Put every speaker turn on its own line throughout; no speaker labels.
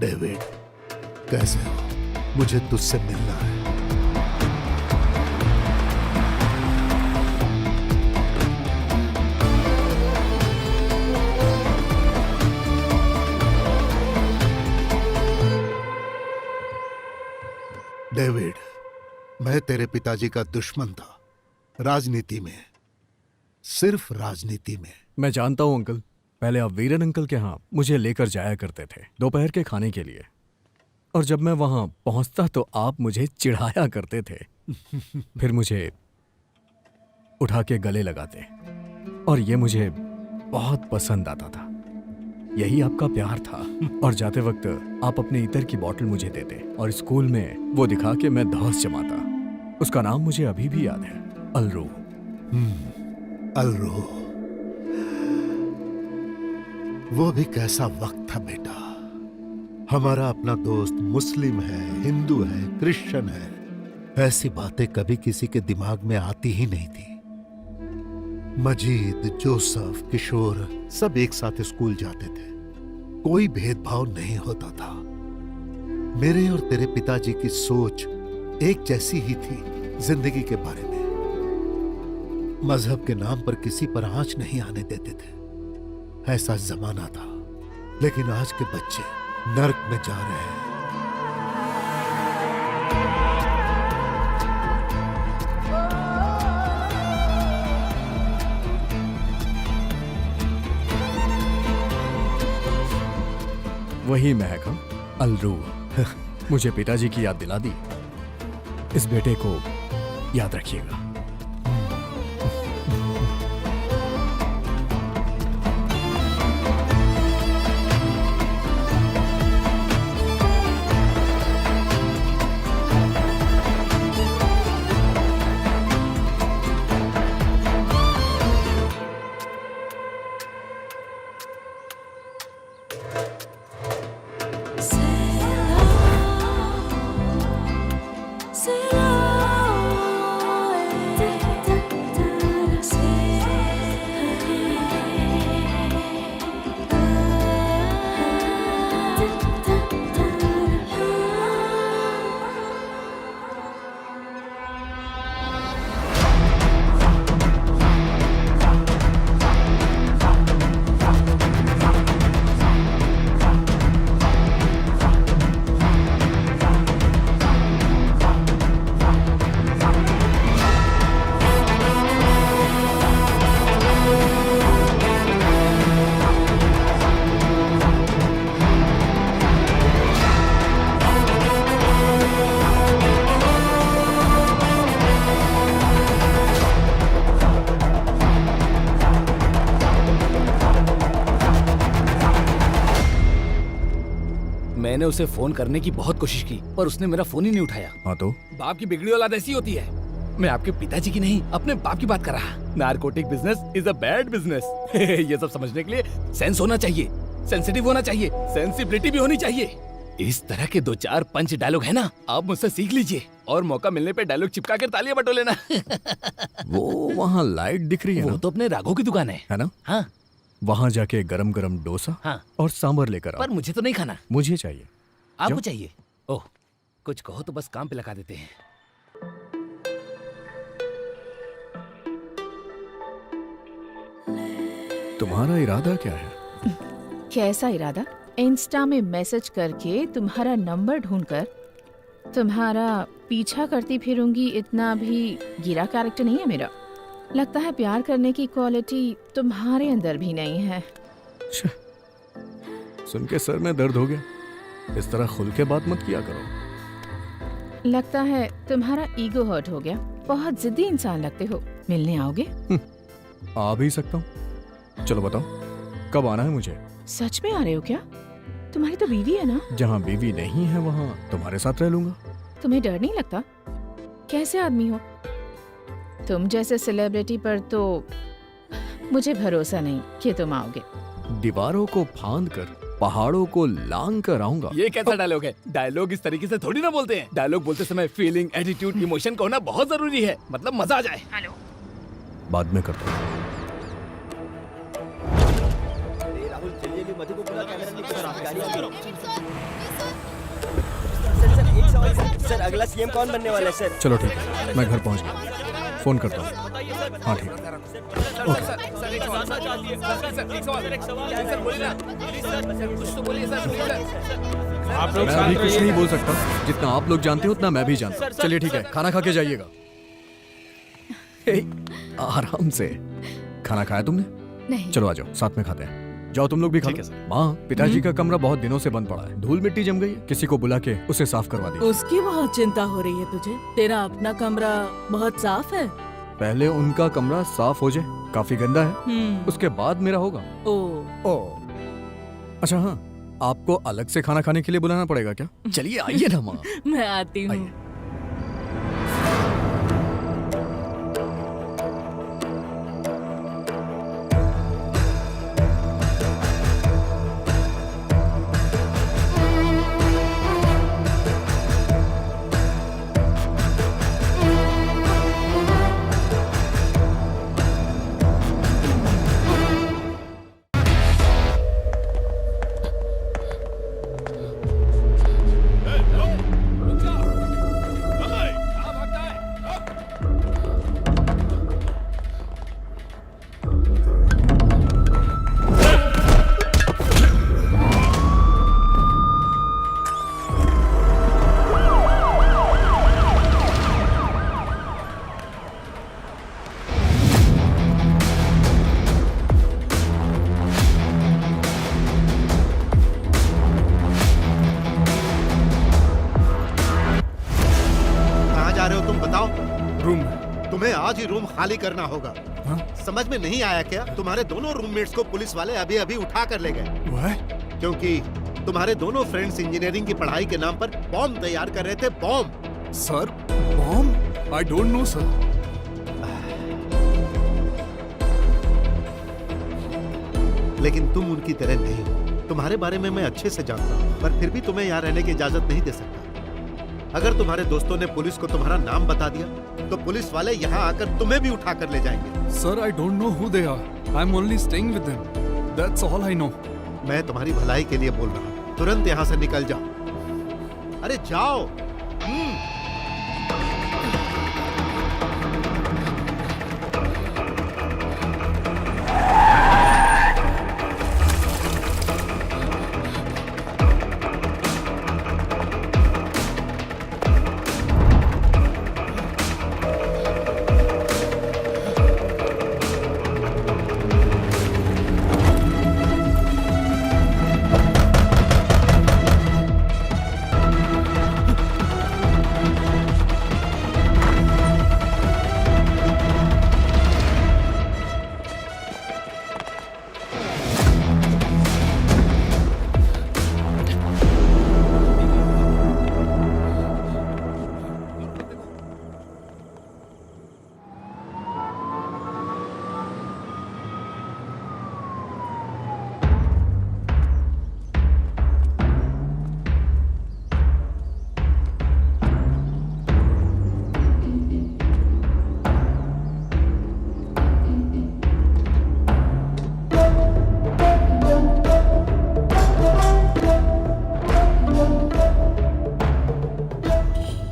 David, कैसे हो? मुझे तुझसे मिलना है। डेविड, मैं तेरे पिताजी का दुश्मन था, राजनीति में, सिर्फ राजनीति में।
मैं जानता हूं अंकल। पहले आप वीरन अंकल के यहाँ मुझे लेकर जाया करते थे दोपहर के खाने के लिए, और जब मैं वहां पहुंचता तो आप मुझे चिढ़ाया करते थे। फिर मुझे उठा के गले लगाते, और ये मुझे बहुत पसंद आता था। यही आपका प्यार था। और जाते वक्त आप अपने इतर की बोतल मुझे देते, और स्कूल में वो दिखा के मैं धौंस जमाता। उसका नाम मुझे अभी भी याद है, अलरू।
अलरू, वो भी कैसा वक्त था बेटा। हमारा अपना दोस्त मुस्लिम है, हिंदू है, क्रिश्चियन है, ऐसी बातें कभी किसी के दिमाग में आती ही नहीं थी। मजीद, जोसेफ, किशोर सब एक साथ स्कूल जाते थे, कोई भेदभाव नहीं होता था। मेरे और तेरे पिताजी की सोच एक जैसी ही थी जिंदगी के बारे में। मजहब के नाम पर किसी पर आंच नहीं आने देते थे, ऐसा जमाना था। लेकिन आज के बच्चे नर्क में जा रहे हैं।
वही महक, अलरू। मुझे पिताजी की याद दिला दी। इस बेटे को याद रखिएगा।
मैंने उसे फोन करने की बहुत कोशिश की, पर उसने मेरा फोन ही नहीं उठाया।
हाँ तो
बाप की बिगड़ी औलाद ऐसी होती है। मैं आपके पिताजी की नहीं, अपने बाप की बात कर रहा। Narcotic business is a bad business. ये सब समझने के लिए सेंस होना चाहिए, सेंसिटिव होना चाहिए, सेंसिबिलिटी भी होनी चाहिए। इस तरह के 2-4 पंच डायलॉग है ना, आप मुझसे सीख लीजिए, और मौका मिलने पे डायलॉग चिपका कर तालियां बटो लेना।
वो वहाँ लाइट दिख रही है
वो
ना?
तो अपने राघव की दुकान है
ना?
हाँ।
वहाँ जाके गरम गरम डोसा
हाँ।
और सांभर लेकर आओ।
पर मुझे तो नहीं खाना।
मुझे चाहिए।
आपको चाहिए? ओह, कुछ कहो तो बस काम पे लगा देते हैं।
तुम्हारा इरादा क्या है?
कैसा इरादा? इंस्टा में मैसेज करके तुम्हारा नंबर ढूंढकर तुम्हारा पीछा करती फिरूंगी, इतना भी गिरा कैरेक्टर नहीं है मेरा। लगता है प्यार करने की क्वालिटी तुम्हारे अंदर भी नहीं है।
सुन के सर में दर्द हो गया। इस तरह खुल के बात मत किया करो।
लगता है तुम्हारा ईगो हर्ट हो गया। बहुत जिद्दी इंसान लगते हो। मिलने आओगे?
आ भी सकता हूँ। चलो बताओ, कब आना है मुझे?
सच में आ रहे हो क्या? तुम्हारी तो बीवी है ना?
जहाँ बीवी नहीं है वहाँ तुम्हारे साथ रह लूंगा।
तुम्हें डर नहीं लगता? कैसे आदमी हो तुम? जैसे सेलिब्रिटी पर तो मुझे भरोसा नहीं कि तुम आओगे।
दीवारों को फांद कर पहाड़ों को लांग कर आऊंगा।
ये कैसा डायलॉग है? डायलॉग इस तरीके से थोड़ी ना बोलते हैं। डायलॉग बोलते समय फीलिंग, एटीट्यूड, इमोशन का होना बहुत जरूरी है, मतलब मजा आ जाए।
हेलो,
बाद में करता हूँ।
राहुल चलिए भी मधु को बुला कैमरा लेके सर आप गाड़ी सर सर एक सवाल सर अगला सीएम कौन बनने वाला है सर?
चलो ठीक है, मैं घर पहुंच गया, फोन करता हूँ। हाँ ठीक है। मैं अभी कुछ नहीं बोल सकता, जितना आप लोग जानते हो उतना मैं भी जानता हूँ। चलिए ठीक है, खाना खा के जाइएगा। हे, आराम से। खाना खाया तुमने?
नहीं।
चलो आ जाओ, साथ में खाते हैं। जाओ तुम लोग भी खा लो। माँ, पिताजी का कमरा बहुत दिनों से बंद पड़ा है, धूल मिट्टी जम गई है, किसी को बुला के उसे साफ करवा दी।
उसकी बहुत चिंता हो रही है तुझे? तेरा अपना कमरा बहुत साफ है।
पहले उनका कमरा साफ हो जाए, काफी गंदा है, उसके बाद मेरा होगा।
ओ
अच्छा हाँ, आपको अलग से खाना खाने के लिए बुलाना पड़ेगा क्या? चलिए आइए ना माँ।
मैं आती हूँ।
तुम्हें आज ही रूम खाली करना होगा। समझ में नहीं आया क्या? तुम्हारे दोनों रूममेट्स को पुलिस वाले अभी अभी उठा कर ले गए, क्योंकि तुम्हारे दोनों फ्रेंड्स इंजीनियरिंग की पढ़ाई के नाम पर बॉम्ब तैयार कर रहे थे। Bomb
sir, bomb? I don't no sir.
लेकिन तुम उनकी तरह नहीं हो। तुम्हारे बारे में मैं अच्छे से जानता हूँ, पर फिर भी तुम्हें यहाँ रहने की इजाजत नहीं दे सकता। अगर तुम्हारे दोस्तों ने पुलिस को तुम्हारा नाम बता दिया तो पुलिस वाले यहाँ आकर तुम्हें भी उठा कर ले जाएंगे।
Sir, I don't know who they are. I am only staying with them. That's all I know.
मैं तुम्हारी भलाई के लिए बोल रहा हूँ, तुरंत यहाँ से निकल जाओ। अरे जाओ।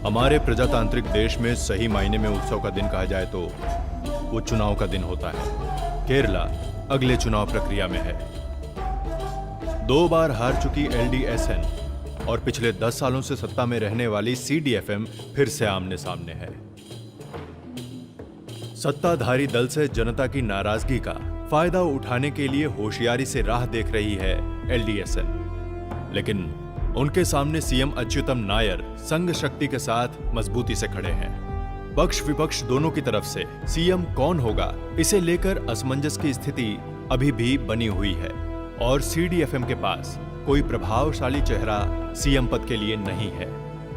हमारे प्रजातांत्रिक देश में सही मायने में उत्सव का दिन कहा जाए तो वो चुनाव का दिन होता है। केरला अगले चुनाव प्रक्रिया में है। 2 बार हार चुकी LDSN और पिछले 10 सालों से सत्ता में रहने वाली CDFM फिर से आमने सामने है। सत्ताधारी दल से जनता की नाराजगी का फायदा उठाने के लिए होशियारी से राह देख रही है LDSN, लेकिन उनके सामने सीएम अच्युतम नायर संघ शक्ति के साथ मजबूती से खड़े हैं। पक्ष विपक्ष दोनों की तरफ से सीएम कौन होगा इसे लेकर असमंजस की स्थिति अभी भी बनी हुई है और CDFM के पास कोई प्रभावशाली चेहरा सीएम पद के लिए नहीं है।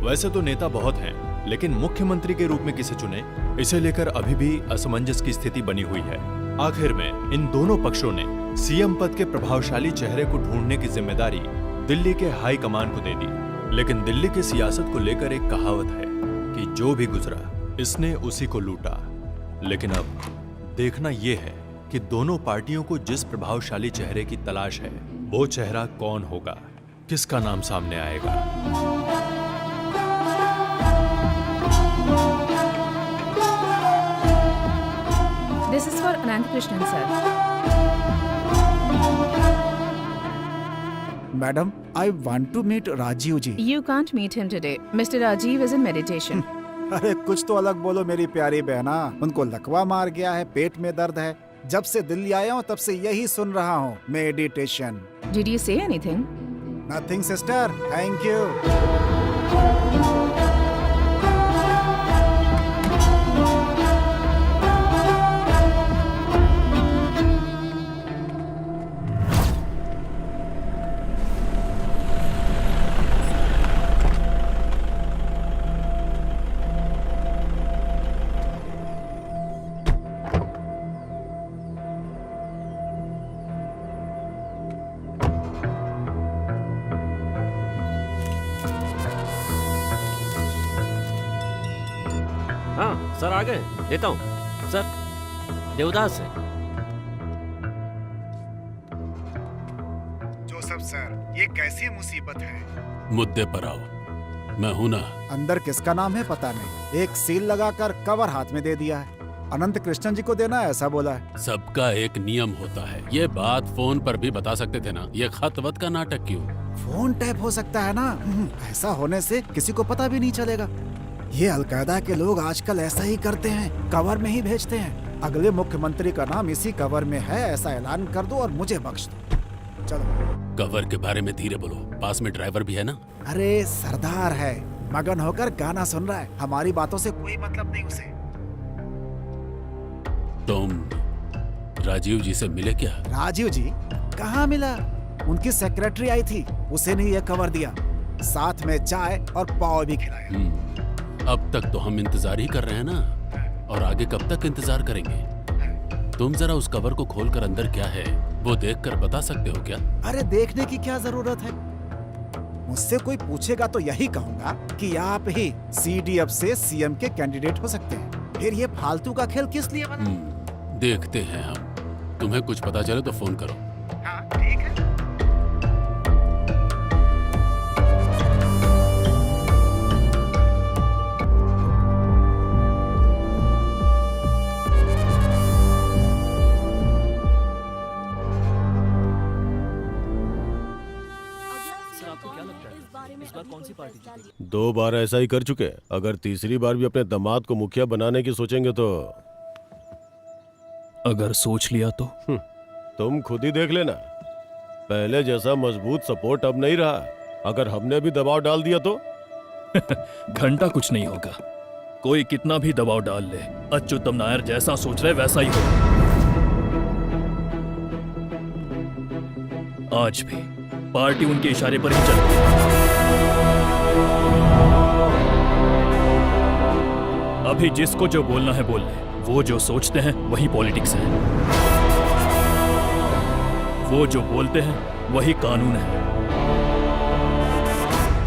वैसे तो नेता बहुत हैं, लेकिन मुख्यमंत्री के रूप में किसे चुने इसे लेकर अभी भी असमंजस की स्थिति बनी हुई है। आखिर में इन दोनों पक्षों ने सीएम पद के प्रभावशाली चेहरे को ढूंढने की जिम्मेदारी दिल्ली के हाई कमान को दे दी। लेकिन दिल्ली की सियासत को लेकर एक कहावत है कि जो भी गुजरा इसने उसी को लूटा। लेकिन अब देखना यह है कि दोनों पार्टियों को जिस प्रभावशाली चेहरे की तलाश है, वो चेहरा कौन होगा, किसका नाम सामने आएगा।
This is for Anand Krishnan, sir.
Madam, I want to meet Rajiv ji.
You can't meet him today. Mr. Rajiv is in meditation.
अरे कुछ तो अलग बोलो मेरी प्यारी बहना। उनको लकवा मार गया है, पेट में दर्द है। जब से दिल्ली आया हूँ तब से यही सुन रहा हूँ, meditation.
Did you say anything?
Nothing sister, thank you.
हाँ सर, आ गए। देता हूँ सर, देवदास है।
जोसेफ सर, ये कैसी मुसीबत है?
मुद्दे पर आओ, मैं हूं ना।
अंदर किसका नाम है पता नहीं। एक सील लगाकर कवर हाथ में दे दिया है। अनंत कृष्णन जी को देना है ऐसा बोला है।
सबका एक नियम होता है। ये बात फोन पर भी बता सकते थे ना। ये खत वत का नाटक क्यों?
फोन टैप हो सकता है ना। ऐसा होने से किसी को पता भी नहीं चलेगा। ये अलकायदा के लोग आजकल ऐसा ही करते हैं, कवर में ही भेजते हैं। अगले मुख्यमंत्री का नाम इसी कवर में है ऐसा ऐलान कर दो और मुझे बख्श दो। चलो।
कवर के बारे में धीरे बोलो, पास में ड्राइवर भी है ना।
अरे सरदार है, मगन होकर गाना सुन रहा है। हमारी बातों से कोई मतलब नहीं उसे।
तुम राजीव जी से मिले क्या?
राजीव जी कहाँ मिला? उनकी सेक्रेटरी आई थी, उसे नहीं ये कवर दिया, साथ में चाय और पाव भी खिलाया।
अब तक तो हम इंतजार ही कर रहे हैं ना, और आगे कब तक इंतजार करेंगे? तुम जरा उस कवर को खोलकर अंदर क्या है वो देखकर बता सकते हो क्या?
अरे देखने की क्या जरूरत है? मुझसे कोई पूछेगा तो यही कहूंगा कि आप ही CDF से CM के कैंडिडेट हो सकते हैं। फिर ये फालतू का खेल किस लिए बना?
देखते हैं हम। तुम्हें कुछ पता चले तो फोन करो।
हाँ ठीक है।
दो बार ऐसा ही कर चुके। अगर तीसरी बार भी अपने दामाद को मुखिया बनाने की सोचेंगे तो
अगर सोच लिया तो
तुम खुद ही देख लेना। पहले जैसा मजबूत सपोर्ट अब नहीं रहा। अगर हमने भी दबाव डाल दिया तो
घंटा कुछ नहीं होगा। कोई कितना भी दबाव डाल ले, अच्युतम नायर जैसा सोच रहे वैसा ही होगा। आज भी पार्टी उनके इशारे पर ही चलती है। अभी जिसको जो बोलना है बोल ले। वो जो सोचते हैं वही पॉलिटिक्स है। वो जो बोलते हैं वही कानून है।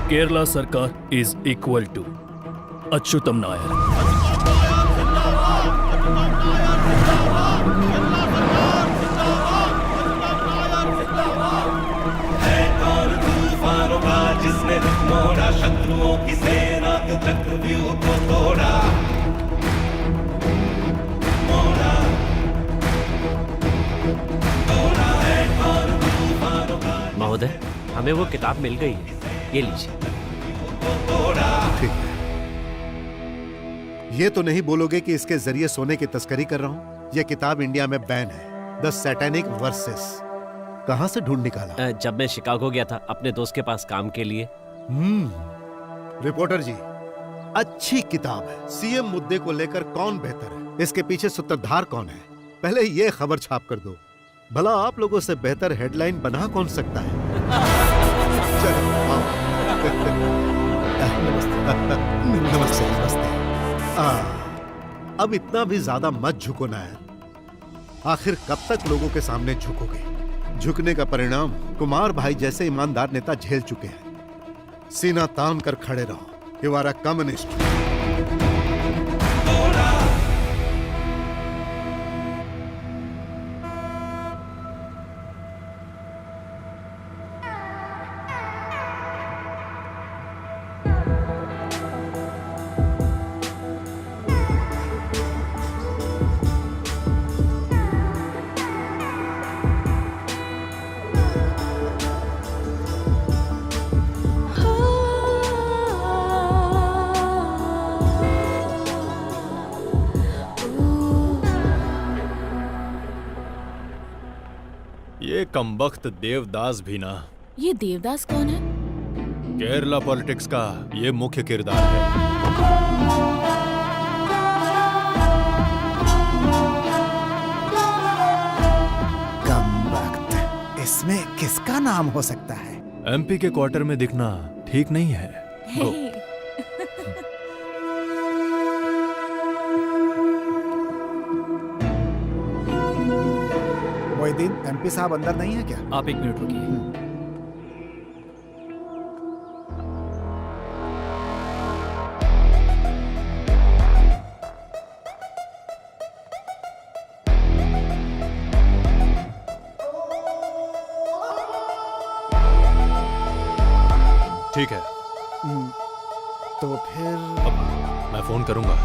केरला सरकार is equal to Achyutam Nair.
जिसने मोड़ा शत्रुओं की सेना के चक्रव्यूह को तोड़ा।
महोदय, हमें वो किताब मिल गई है, ये लीजिए।
ठीक है। ये तो नहीं बोलोगे कि इसके जरिए सोने की तस्करी कर रहा हूं? यह किताब इंडिया में बैन है। The satanic versus. कहां से ढूंढ निकाला?
जब मैं शिकागो गया था अपने दोस्त के पास काम के लिए।
रिपोर्टर जी, अच्छी किताब है। CM मुद्दे को लेकर कौन बेहतर है, इसके पीछे सूत्रधार कौन है, पहले ये खबर छाप कर दो। भला आप लोगों से बेहतर हेडलाइन बना कौन सकता है? चलो आओ। नमस्ते नमस्ते। अब इतना भी ज्यादा मत झुको नायर। आखिर कब तक लोगों के सामने झुकोगे? झुकने का परिणाम कुमार भाई जैसे ईमानदार नेता झेल चुके हैं। सीना तान कर खड़े रहो। You are a communist.
ये कमबख्त देवदास भी ना
ये देवदास कौन है?
केरला पॉलिटिक्स का ये मुख्य किरदार है।
कमबख्त, इसमें किसका नाम हो सकता है?
एमपी के क्वार्टर में दिखना ठीक नहीं है। गो।
मोहिदीन, एमपी साहब अंदर नहीं है क्या?
आप 1 मिनट रुकिए।
ठीक है,
तो फिर
अब मैं फोन करूंगा।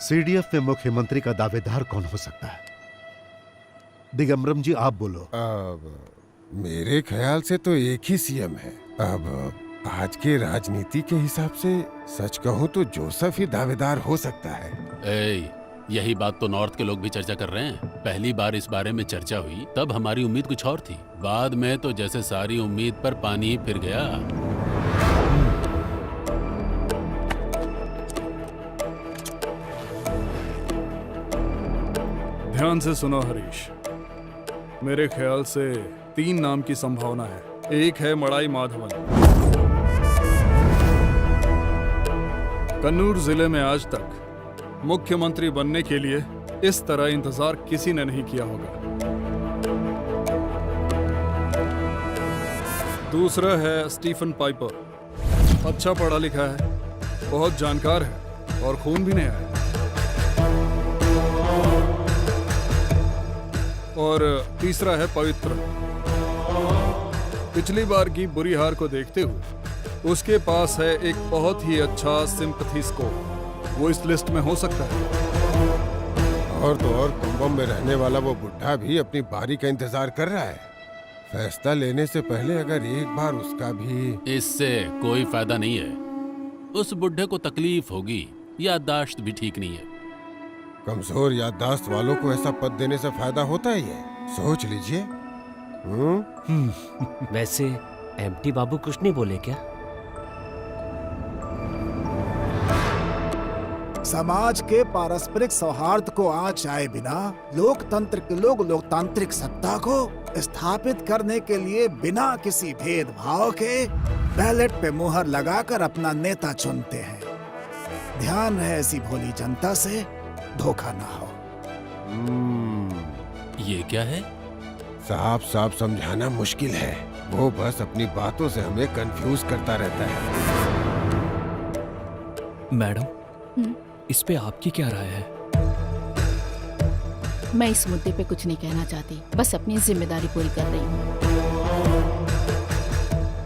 सीडीएफ में मुख्यमंत्री का दावेदार कौन हो सकता है? दिगंबरम जी, आप बोलो।
अब मेरे ख्याल से तो एक ही सीएम है। अब आज के राजनीति के हिसाब से सच कहूं तो जोसेफ ही दावेदार हो सकता है।
यही बात तो नॉर्थ के लोग भी चर्चा कर रहे हैं। पहली बार इस बारे में चर्चा हुई तब हमारी उम्मीद कुछ और थी, बाद में तो जैसे सारी उम्मीद पर पानी ही फिर गया।
ध्यान से सुनो हरीश, मेरे ख्याल से 3 नाम की संभावना है। एक है मड़ाई माधवन। कन्नूर जिले में आज तक मुख्यमंत्री बनने के लिए इस तरह इंतजार किसी ने नहीं किया होगा। दूसरा है स्टीफन पाइपर। अच्छा पढ़ा लिखा है, बहुत जानकार है और खून भी नया है। और तीसरा है पवित्र। पिछली बार की बुरी हार को देखते हुए उसके पास है एक बहुत ही अच्छा सिंपैथी स्कोर। वो इस लिस्ट में हो सकता है।
और तो और कुंभम में रहने वाला वो बुढ़ा भी अपनी बारी का इंतजार कर रहा है। फैसला लेने से पहले अगर एक बार उसका भी।
इससे कोई फायदा नहीं है। उस बुढ़े को तकलीफ होगी, याददाश्त भी ठीक नहीं है।
कमजोर याददाश्त वालों को ऐसा पद देने से फायदा होता ही है, सोच लीजिए।
वैसे एमटी बाबू कुछ नहीं बोले क्या?
समाज के पारस्परिक सौहार्द को आँचाए बिना लोकतंत्र के लोग लोकतांत्रिक सत्ता को स्थापित करने के लिए बिना किसी भेदभाव के बैलेट पे मुहर लगाकर अपना नेता चुनते हैं। ध्यान है ऐसी भोली जनता से धोखा ना हो।
ये क्या है?
साफ साफ समझाना मुश्किल है, वो बस अपनी बातों से हमें कंफ्यूज करता रहता है।
मैडम, इस पे आपकी क्या राय है?
मैं इस मुद्दे पे कुछ नहीं कहना चाहती, बस अपनी जिम्मेदारी पूरी कर रही हूँ।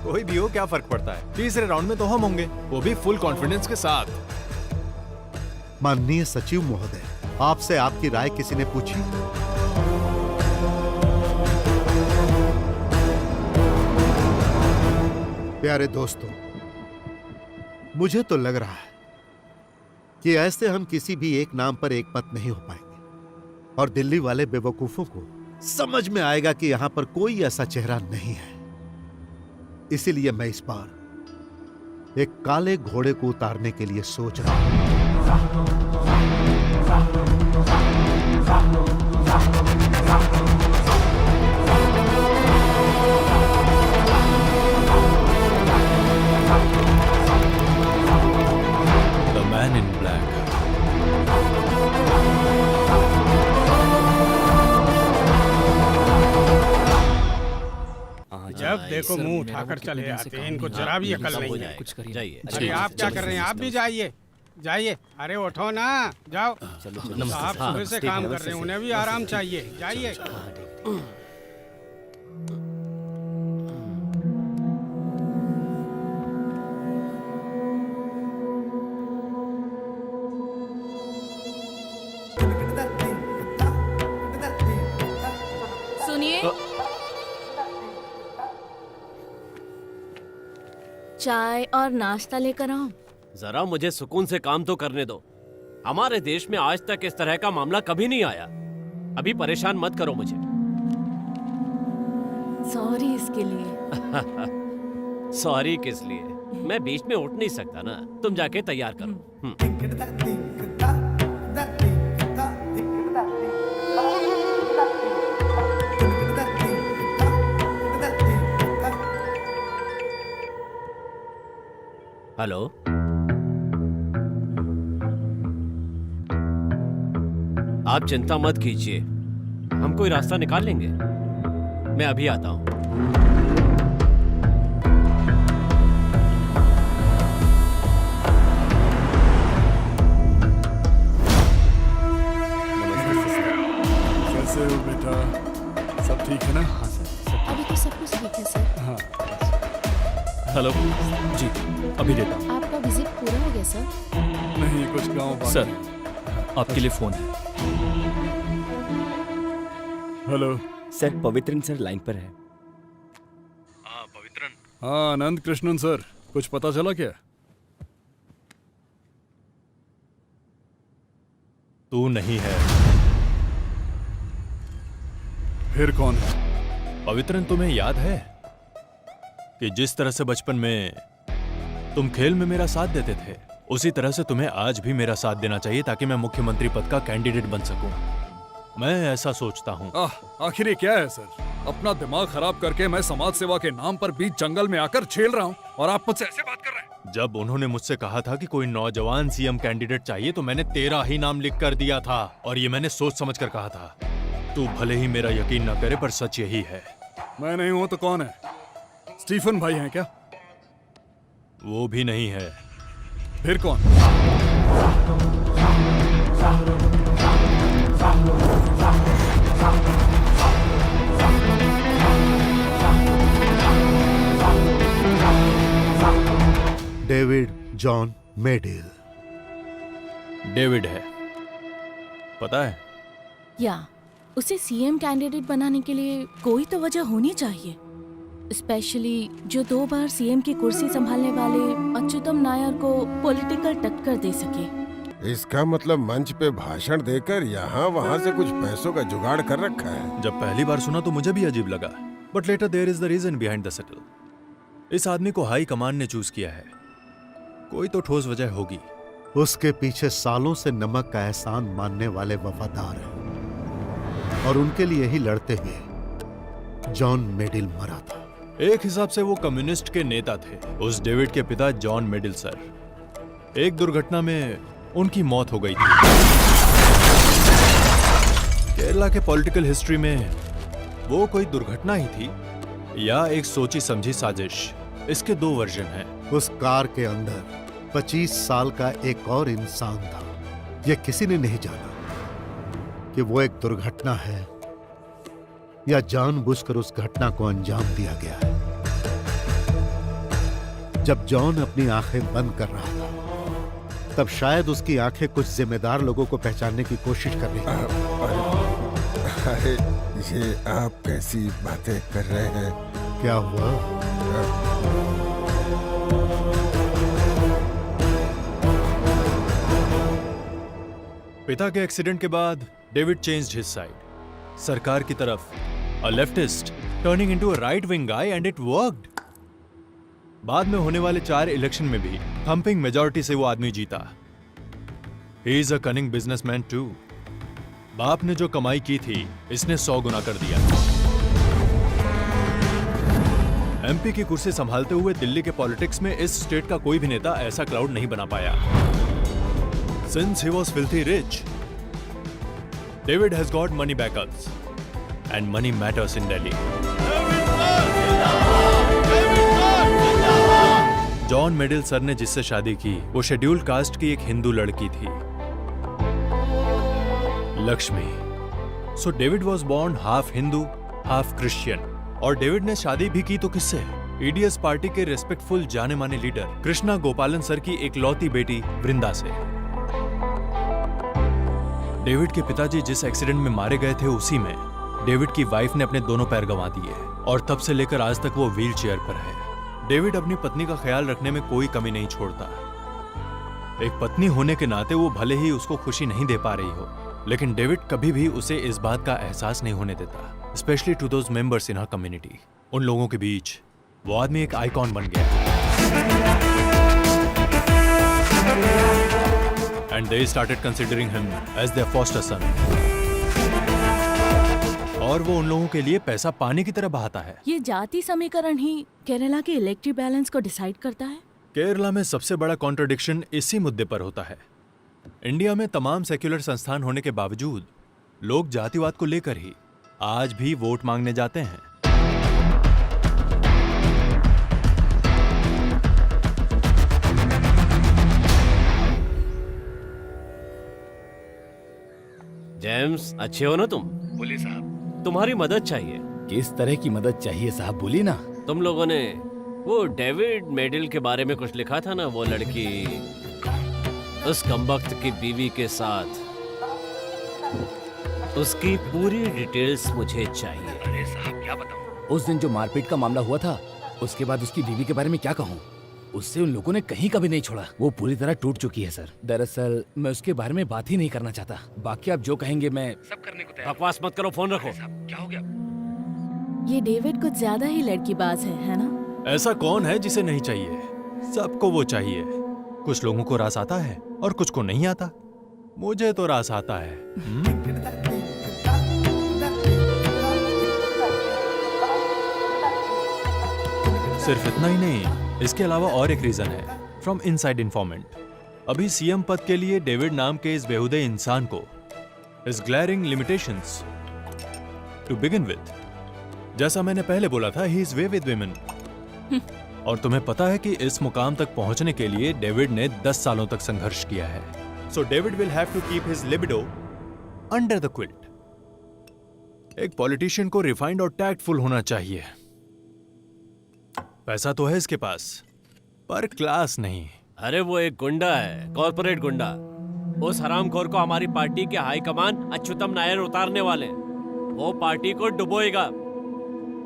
कोई भी हो, क्या फर्क पड़ता है? तीसरे राउंड में तो हम होंगे, वो भी फुल कॉन्फिडेंस के साथ।
माननीय सचिव महोदय, आपसे आपकी राय किसी ने पूछी? प्यारे दोस्तों, मुझे तो लग रहा है कि ऐसे हम किसी भी एक नाम पर एक मत नहीं हो पाएंगे और दिल्ली वाले बेवकूफों को समझ में आएगा कि यहां पर कोई ऐसा चेहरा नहीं है। इसीलिए मैं इस बार एक काले घोड़े को उतारने के लिए सोच रहा हूं।
The man in black.
जब देखो मुंह उठाकर चले आते हैं, इनको जरा भी अकल नहीं है।
कुछ करिए।
अरे आप क्या कर रहे हैं? आप भी जाइए जाइए। अरे उठो ना, जाओ। आप सुबह से काम कर रहे हैं, उन्हें भी आराम चाहिए। जाइए।
सुनिए, चाय और नाश्ता लेकर आओ।
जरा मुझे सुकून से काम तो करने दो। हमारे देश में आज तक इस तरह का मामला कभी नहीं आया। अभी परेशान मत करो मुझे।
सॉरी इसके लिए।
सॉरी किस लिए? मैं बीच में उठ नहीं सकता ना। तुम जाके तैयार करो। हेलो, आप चिंता मत कीजिए, हम कोई रास्ता निकाल लेंगे। मैं अभी आता हूं।
कैसे हो बेटा? सब ठीक है ना?
हाँ सर।
अभी तो सब कुछ ठीक है सर।
हाँ।
हेलो जी, अभी देता हूँ।
आपका विजिट पूरा हो गया सर?
नहीं, कुछ गाँव बाकी
सर,
है।
आपके लिए फोन है।
Hello
sir, Pavithran sir line पर है।
हाँ पवित्रन।
हाँ आनंद कृष्णन सर, कुछ पता चला क्या?
तू नहीं है।
फिर कौन है?
पवित्रन, तुम्हें याद है कि जिस तरह से बचपन में तुम खेल में मेरा साथ देते थे, उसी तरह से तुम्हें आज भी मेरा साथ देना चाहिए ताकि मैं मुख्यमंत्री पद का कैंडिडेट बन सकूं। मैं ऐसा सोचता हूं।
आखिर ये क्या है सर? अपना दिमाग खराब करके मैं समाज सेवा के नाम पर बीच जंगल में आकर झेल रहा हूँ और आप मुझसे ऐसे बात कर रहे हैं?
जब उन्होंने मुझसे कहा था कि कोई नौजवान सीएम कैंडिडेट चाहिए तो मैंने तेरा ही नाम लिख कर दिया था, और ये मैंने सोच समझ कर कहा था। तू भले ही मेरा यकीन न करे, पर सच यही है।
मैं नहीं हूं तो कौन है? स्टीफन भाई हैं क्या?
वो भी नहीं है।
फिर कौन?
David John मेडिल।
डेविड है, पता है?
या उसे सीएम कैंडिडेट बनाने के लिए कोई तो वजह होनी चाहिए, स्पेशली जो 2 बार सीएम की कुर्सी संभालने वाले अच्युतम नायर को पॉलिटिकल टक्कर दे सके।
इसका मतलब मंच पे भाषण देकर यहाँ वहाँ से कुछ पैसों का जुगाड़ कर रखा है।
जब पहली बार सुना तो मुझे भी अजीब लगा, but later there is the reason behind the settle. इस आदमी को हाई कमान ने चूज किया है, कोई तो ठोस वजह होगी।
उसके पीछे सालों से नमक का एहसान मानने वाले वफादार हैं, और उनके लिए ही लड़ते हुए जॉन मेडिल मरा था।
एक हिसाब से वो कम्युनिस्ट के नेता थे। उस डेविड के पिता जॉन मेडिल सर, एक दुर्घटना में उनकी मौत हो गई थी। केरला के पॉलिटिकल हिस्ट्री में वो कोई दुर्घटना ही थी या एक सोची समझी साजिश, इसके 2 वर्जन हैं।
उस कार के अंदर 25 साल का एक और इंसान था। यह किसी ने नहीं जाना कि वो एक दुर्घटना है या जानबूझकर उस घटना को अंजाम दिया गया है। जब जॉन अपनी आंखें बंद कर रहा था, तब शायद उसकी आंखें कुछ जिम्मेदार लोगों को पहचानने की कोशिश कर रही थी।
अरे ये आप कैसी बातें कर रहे हैं?
क्या हुआ?
पिता के एक्सीडेंट के बाद डेविड चेंज्ड हिज साइड। सरकार की तरफ, a leftist turning into a right wing guy, and it worked. बाद में होने वाले 4 इलेक्शन में भी थंपिंग मेजॉरिटी से वो आदमी जीता। He is a cunning businessman too. बाप ने जो कमाई की थी, इसने 100 गुना कर दिया। एमपी की कुर्सी संभालते हुए दिल्ली के पॉलिटिक्स में इस स्टेट का कोई भी नेता ऐसा क्राउड नहीं बना पाया। Since he was filthy rich, David has got money backers, and money matters in Delhi. John Medill sir ने जिससे शादी की, वो शेड्यूल्ड कास्ट की एक हिंदू लड़की थी, Lakshmi. So David was born half Hindu half Christian. और डेविड ने शादी भी की तो किससे? ईडीएस पार्टी के रेस्पेक्टफुल जाने माने लीडर कृष्णा गोपालन सर की एकलौती बेटी वृंदा से। डेविड के पिताजी जिस एक्सीडेंट में मारे गए थे, उसी में डेविड की वाइफ ने अपने दोनों पैर गंवा दिए, और तब से लेकर आज तक वो व्हील चेयर पर है। डेविड अपनी पत्नी का ख्याल रखने में कोई कमी नहीं छोड़ता। एक पत्नी होने के नाते वो भले ही उसको खुशी नहीं दे पा रही हो, लेकिन डेविड कभी भी उसे इस बात का एहसास नहीं होने देता, specially to those members in her community. उन लोगों के बीच वो आदमी एक आइकॉन बन गया and they started considering him as their foster son. और वो उन लोगों के लिए पैसा पानी की तरह बहाता है।
ये जाति समीकरण ही केरला के इलेक्ट्रिक बैलेंस को डिसाइड करता है।
केरला में सबसे बड़ा कॉन्ट्रडिक्शन इसी मुद्दे पर होता है। इंडिया में तमाम सेक्युलर संस्थान होने के बावजूद लोग जातिवाद को लेकर ही आज भी वोट मांगने जाते हैं।
जेम्स, अच्छे हो ना तुम?
बोलिए साहब।
तुम्हारी मदद चाहिए।
किस तरह की मदद चाहिए साहब, बोलिए ना।
तुम लोगों ने वो डेविड मेडिल के बारे में कुछ लिखा था ना, वो लड़की उस कमबख्त की बीवी के साथ, उसकी पूरी डिटेल्स मुझे चाहिए।
अरे साहब क्या बताऊं, उस दिन जो मारपीट का मामला हुआ था, उसके बाद उसकी बीवी के बारे में क्या कहूं। उससे उन लोगों ने कहीं कभी नहीं छोड़ा। वो पूरी तरह टूट चुकी है सर। दरअसल मैं उसके बारे में बात ही नहीं करना चाहता। बाकी आप जो कहेंगे मैं सब करने को तैयार।
बकवास मत करो, फोन रखो।
क्या हो गया?
ये डेविड कुछ ज्यादा ही लड़कीबाज है ना?
ऐसा कौन है जिसे नहीं चाहिए? सबको वो चाहिए। कुछ लोगों को रास आता है और कुछ को नहीं आता। मुझे तो रास आता है। सिर्फ इतना ही नहीं, इसके अलावा और एक रीजन है, फ्रॉम इनसाइड इन्फॉर्मेंट। अभी सीएम पद के लिए डेविड नाम के इस बेहुदे इंसान को इस glaring limitations to begin with. जैसा मैंने पहले बोला था, he is way with women. और तुम्हें पता है कि इस मुकाम तक पहुंचने के लिए डेविड ने 10 सालों तक संघर्ष किया है। So David will have to keep his libido under the quilt. एक पॉलिटिशियन को रिफाइंड और टैक्टफुल होना चाहिए। पैसा तो है इसके पास, पर क्लास नहीं।
अरे वो एक गुंडा है, कॉर्पोरेट गुंडा। उस हरामखोर को हमारी पार्टी के हाईकमान अच्युतम नायर उतारने वाले। वो पार्टी को डुबोएगा।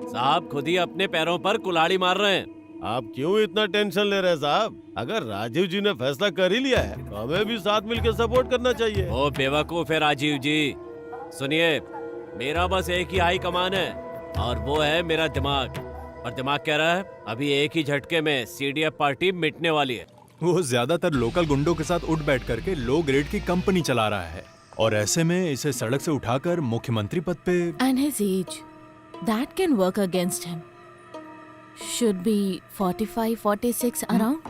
साहब खुद ही अपने पैरों पर कुल्हाड़ी मार रहे हैं।
आप क्यों इतना टेंशन ले रहे हैं साहब? अगर राजीव जी ने फैसला कर ही लिया है तो हमें भी साथ मिलकर सपोर्ट करना चाहिए।
ओ बेवकूफ है राजीव जी। सुनिए, मेरा बस एक ही हाई कमान है और वो है मेरा दिमाग। और दिमाग कह रहा है अभी एक ही झटके में सीडीएफ पार्टी मिटने वाली है।
वो ज्यादातर लोकल गुंडों के साथ उठ बैठ करके लो ग्रेड की कंपनी चला रहा है, और ऐसे में इसे सड़क से उठाकर मुख्यमंत्री पद पे।
And his age, that can work against him. Should be 45, 46 around.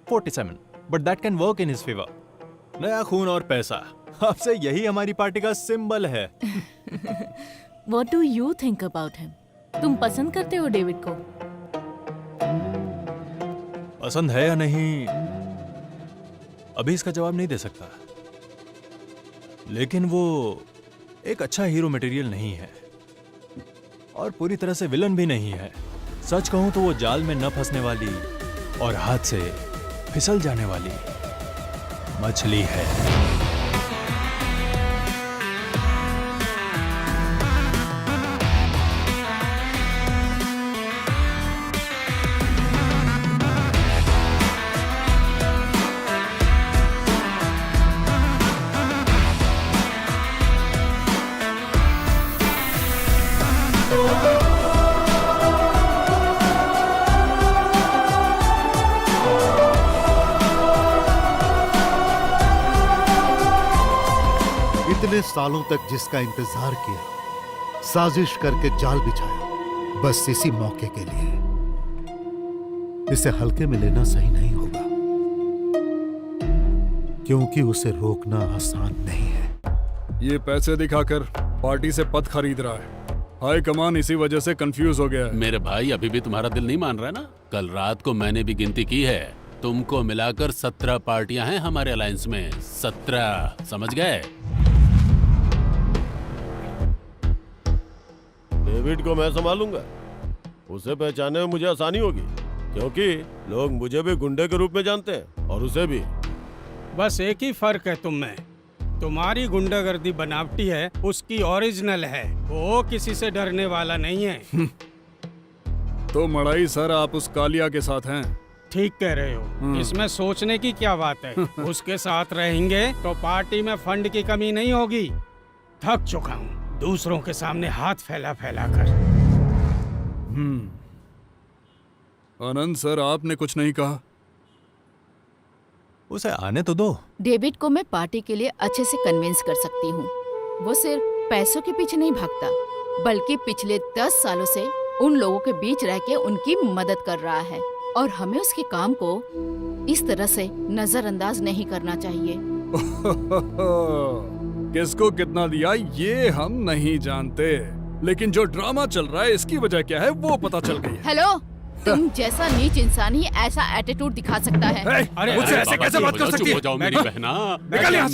47, but that can work in his favor. नया खून और पैसा, अब से यही हमारी पार्टी का सिंबल है।
What do you think about him? तुम पसंद करते हो डेविड को?
पसंद है या नहीं, अभी इसका जवाब नहीं दे सकता। लेकिन वो एक अच्छा हीरो मटेरियल नहीं है और पूरी तरह से विलन भी नहीं है। सच कहूं तो वो जाल में न फंसने वाली और हाथ से फिसल जाने वाली मछली है।
इतने सालों तक जिसका इंतजार किया, साजिश करके जाल बिछाया, बस इसी मौके के लिए। इसे हल्के में लेना सही नहीं होगा, क्योंकि उसे रोकना आसान नहीं है।
ये पैसे दिखाकर पार्टी से पद खरीद रहा है। हाई कमान इसी वजह से कंफ्यूज हो गया है।
मेरे भाई, अभी भी तुम्हारा दिल नहीं मान रहा है ना? कल रात को मैंने भी गिनती की है, तुमको मिलाकर 17 पार्टियां हैं हमारे अलायंस में। 17, समझ गए?
डेविड को मैं संभालूंगा। उसे पहचानने में मुझे आसानी होगी, क्योंकि लोग मुझे भी गुंडे के रूप में जानते हैं और उसे भी।
बस एक ही फर्क है तुम में। तुम्हारी गुंडागर्दी बनावटी है, उसकी ओरिजिनल है। वो किसी से डरने वाला नहीं है।
तो मड़ाई सर, आप उस कालिया के साथ हैं?
ठीक कह रहे हो, इसमें सोचने की क्या बात है। उसके साथ रहेंगे तो पार्टी में फंड की कमी नहीं होगी। थक चुका हूँ दूसरों के सामने हाथ फैला फैला कर।
आनंद सर, आपने कुछ नहीं कहा।
उसे आने तो दो।
डेविड को मैं पार्टी के लिए अच्छे से कन्विंस कर सकती हूँ। वो सिर्फ पैसों के पीछे नहीं भागता, बल्कि पिछले 10 सालों से उन लोगों के बीच रह के उनकी मदद कर रहा है, और हमें उसके काम को इस तरह से नजरअंदाज नहीं करना चाहिए।
किसको कितना दिया ये हम नहीं जानते, लेकिन जो ड्रामा चल रहा है इसकी वजह क्या है वो पता चल गई है।
हेलो, तुम जैसा नीच इंसान ही ऐसा एटीट्यूड दिखा सकता है।
मुझसे ऐसे कैसे बात कर सकती है?
हो जाओ मेरी बहना।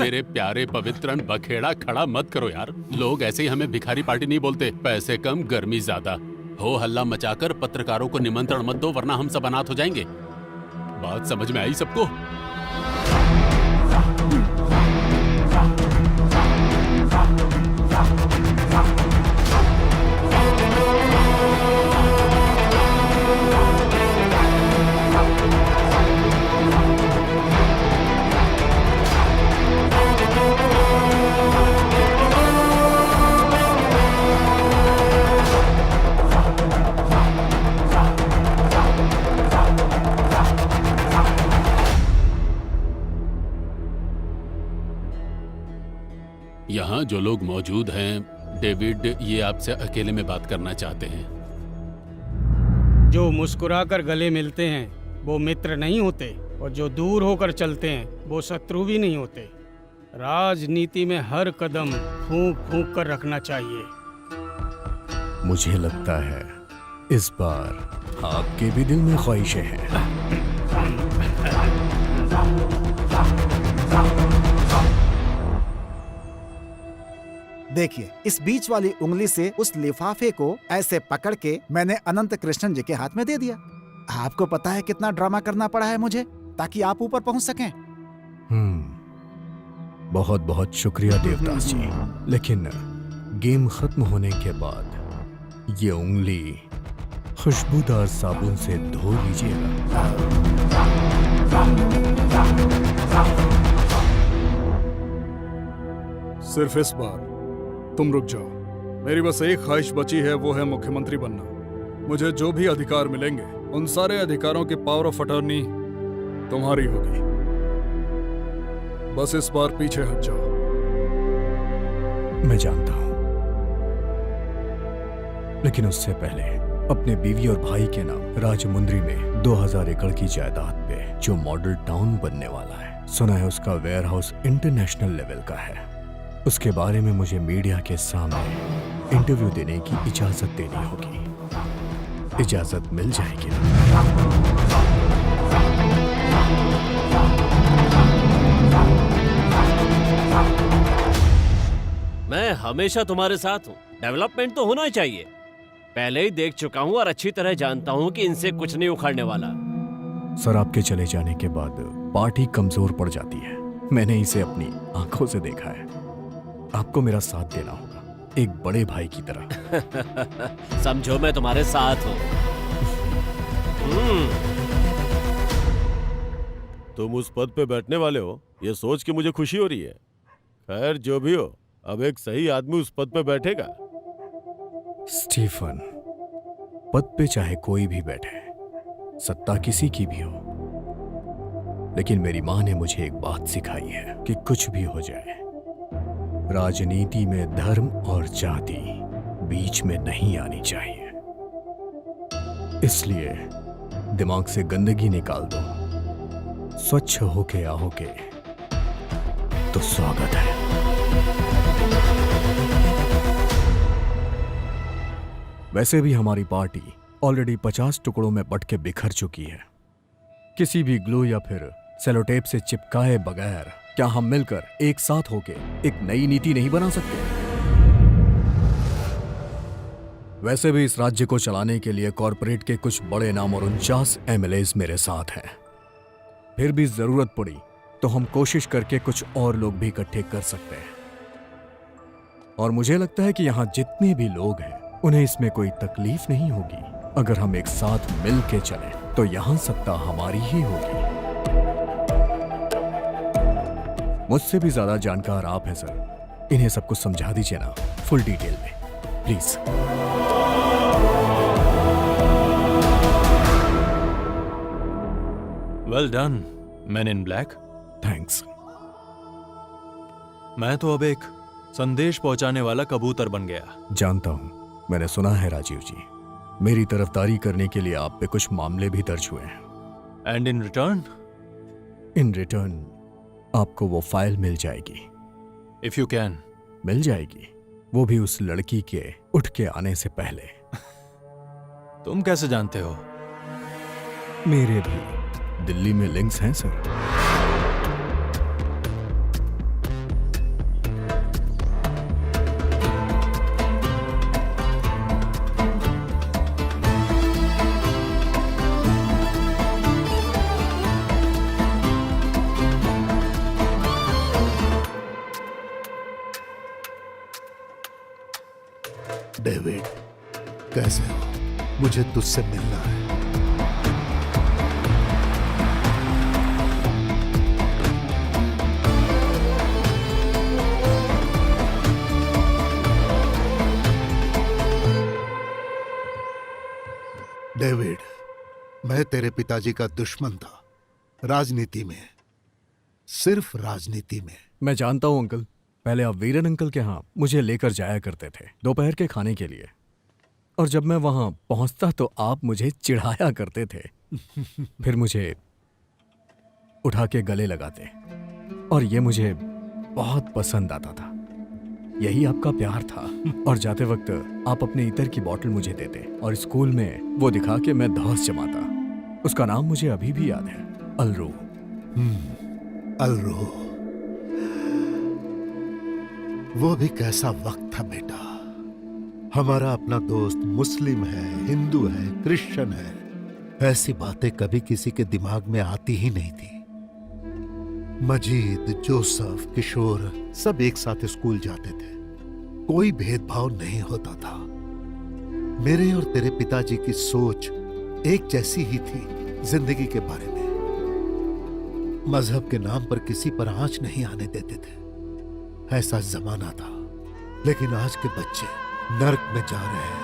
मेरे प्यारे पवित्रन बखेड़ा खड़ा मत करो यार। लोग ऐसे ही हमें भिखारी पार्टी नहीं बोलते। पैसे कम गर्मी ज्यादा। हो हल्ला मचाकर पत्रकारों को निमंत्रण मत दो, वरना हम सब अनाथ हो जाएंगे। बात समझ में आई सबको? यहाँ जो लोग मौजूद हैं, डेविड ये आपसे अकेले में बात करना चाहते हैं।
जो मुस्कुराकर गले मिलते हैं वो मित्र नहीं होते, और जो दूर होकर चलते हैं वो शत्रु भी नहीं होते। राजनीति में हर कदम फूंक फूंक कर रखना चाहिए।
मुझे लगता है इस बार आपके भी दिल में ख्वाहिशें हैं।
देखिए, इस बीच वाली उंगली से उस लिफाफे को ऐसे पकड़ के मैंने अनंत कृष्णन जी के हाथ में दे दिया। आपको पता है कितना ड्रामा करना पड़ा है मुझे, ताकि आप ऊपर पहुंच सकें।
बहुत बहुत शुक्रिया देवदास जी, लेकिन गेम खत्म होने के बाद ये उंगली खुशबूदार साबुन से धो लीजिएगा।
सिर्फ इस बार तुम रुक जाओ। मेरी बस एक ख्वाहिश बची है, वो है मुख्यमंत्री बनना। मुझे जो भी अधिकार मिलेंगे उन सारे अधिकारों की पावर ऑफ अटॉर्नी तुम्हारी होगी। बस इस बार पीछे हट जाओ।
मैं जानता हूं, लेकिन उससे पहले अपने बीवी और भाई के नाम राजमुंद्री में 2000 एकड़ की जायदाद पे जो मॉडल टाउन बनने वाला है, सुना है उसका वेयर हाउस इंटरनेशनल लेवल का है। उसके बारे में मुझे मीडिया के सामने इंटरव्यू देने की इजाजत देनी होगी। इजाजत मिल जाएगी ना?
मैं हमेशा तुम्हारे साथ हूँ। डेवलपमेंट तो होना ही चाहिए। पहले ही देख चुका हूँ और अच्छी तरह जानता हूँ कि इनसे कुछ नहीं उखाड़ने वाला।
सर, आपके चले जाने के बाद पार्टी कमजोर पड़ जाती है। मैंने इसे अपनी आंखों से देखा है। आपको मेरा साथ देना होगा, एक बड़े भाई की तरह।
समझो मैं तुम्हारे साथ हूँ।
तुम उस पद पे बैठने वाले हो, ये सोच के मुझे खुशी हो रही है। खैर जो भी हो, अब एक सही आदमी उस पद पे बैठेगा।
स्टीफन, पद पे चाहे कोई भी बैठे, सत्ता किसी की भी हो, लेकिन मेरी माँ ने मुझे एक बात सिखाई है कि कुछ भी हो जाए, राजनीति में धर्म और जाति बीच में नहीं आनी चाहिए। इसलिए दिमाग से गंदगी निकाल दो, स्वच्छ होके आओगे तो स्वागत है। वैसे भी हमारी पार्टी ऑलरेडी 50 टुकड़ों में बट के बिखर चुकी है। किसी भी ग्लू या फिर सेलोटेप से चिपकाए बगैर क्या हम मिलकर एक साथ होके एक नई नीति नहीं बना सकते? वैसे भी इस राज्य को चलाने के लिए कॉरपोरेट के कुछ बड़े नाम और 49 MLAs मेरे साथ हैं। फिर भी जरूरत पड़ी तो हम कोशिश करके कुछ और लोग भी इकट्ठे कर सकते हैं। और मुझे लगता है कि यहां जितने भी लोग हैं उन्हें इसमें कोई तकलीफ नहीं होगी अगर हम एक साथ मिल के चलें। तो यहां सत्ता हमारी ही होगी। मुझसे भी ज्यादा जानकार आप हैं सर। इन्हें सब कुछ समझा दीजिए ना, फुल डिटेल में please.
Well done man in black.
Thanks.
मैं तो अब एक संदेश पहुंचाने वाला कबूतर बन गया।
जानता हूं, मैंने सुना है राजीव जी, मेरी तरफदारी करने के लिए आप पे कुछ मामले भी दर्ज हुए हैं।
And in return?
In return आपको वो फाइल मिल जाएगी।
If you can.
मिल जाएगी, वो भी उस लड़की के उठ के आने से पहले।
तुम कैसे जानते हो?
मेरे भी दिल्ली में लिंक्स हैं सर।
डेविड, कैसे हो? मुझे तुझसे मिलना है। डेविड, मैं तेरे पिताजी का दुश्मन था, राजनीति में, सिर्फ राजनीति में।
मैं जानता हूं अंकल, पहले आप वीरन अंकल के यहाँ मुझे लेकर जाया करते थे दोपहर के खाने के लिए, और जब मैं वहां पहुंचता तो आप मुझे चिढ़ाया करते थे। फिर मुझे उठा के गले लगाते, और ये मुझे बहुत पसंद आता था। यही आपका प्यार था। और जाते वक्त आप अपने इतर की बोतल मुझे देते, और स्कूल में वो दिखा के मैं धौंस जमाता। उसका नाम मुझे अभी भी याद है, अलरू।
अलरू, वो भी कैसा वक्त था बेटा। हमारा अपना दोस्त मुस्लिम है, हिंदू है, क्रिश्चियन है, ऐसी बातें कभी किसी के दिमाग में आती ही नहीं थी। मजीद, जोसेफ, किशोर सब एक साथ स्कूल जाते थे, कोई भेदभाव नहीं होता था। मेरे और तेरे पिताजी की सोच एक जैसी ही थी जिंदगी के बारे में। मजहब के नाम पर किसी पर आंच नहीं आने देते थे, ऐसा जमाना था। लेकिन आज के बच्चे नर्क में जा रहे हैं।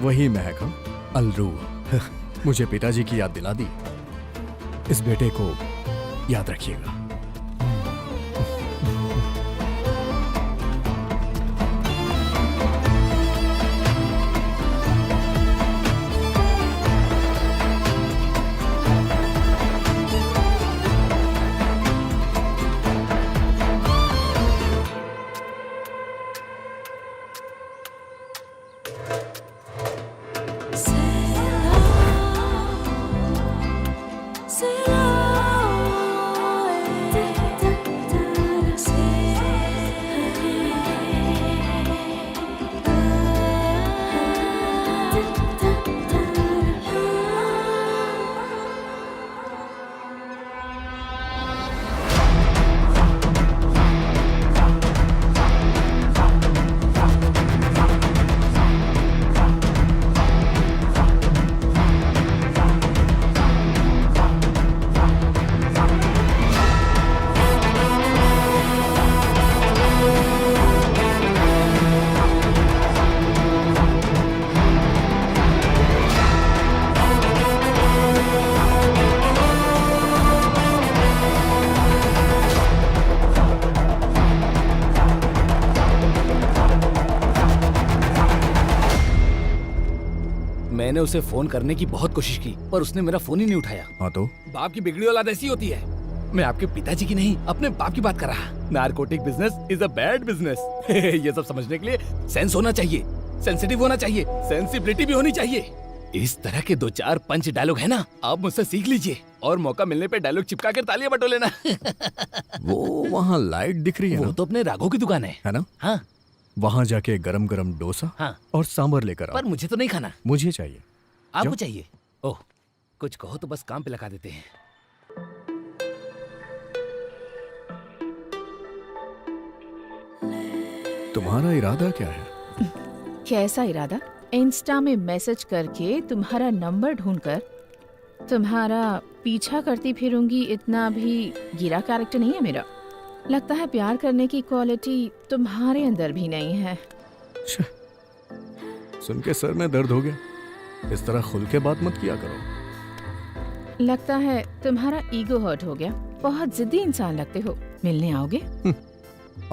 वही महक, अलरू। मुझे पिताजी की याद दिला दी। इस बेटे को याद रखिएगा।
मैंने उसे फोन करने की बहुत कोशिश की, पर उसने मेरा फोन ही नहीं उठाया।
हाँ तो?
बाप की बिगड़ी औलाद ऐसी होती है। मैं आपके पिताजी की नहीं, अपने बाप की बात कर रहा। Narcotic business is a bad business. ये सब समझने के लिए सेंस होना चाहिए, सेंसिटिव होना चाहिए, सेंसिबिलिटी भी होनी चाहिए। इस तरह के 2-4 पंच डायलॉग है ना, आप मुझसे सीख लीजिए, और मौका मिलने पे डायलॉग चिपका कर तालियां बटो लेना।
वो वहाँ लाइट दिख रही है
वो
ना?
तो अपने राघव की दुकान है
ना?
हाँ।
वहाँ जाके गरम गरम डोसा
हाँ।
और सांभर लेकर आओ।
पर मुझे तो नहीं खाना।
मुझे चाहिए।
आपको
जाओ।
चाहिए? ओह, कुछ कहो तो बस काम पे लगा देते हैं।
तुम्हारा इरादा क्या है?
कैसा इरादा? इंस्टा में मैसेज करके तुम्हारा नंबर ढूंढकर तुम्हारा पीछा करती फिरूंगी, इतना भी गिरा कैरेक्टर नहीं है मेरा। लगता है प्यार करने की क्वालिटी तुम्हारे अंदर भी नहीं है।
सुन के सर में दर्द हो गया। इस तरह खुल के बात मत किया करो।
लगता है तुम्हारा ईगो हर्ट हो गया। बहुत जिद्दी इंसान लगते हो। मिलने आओगे?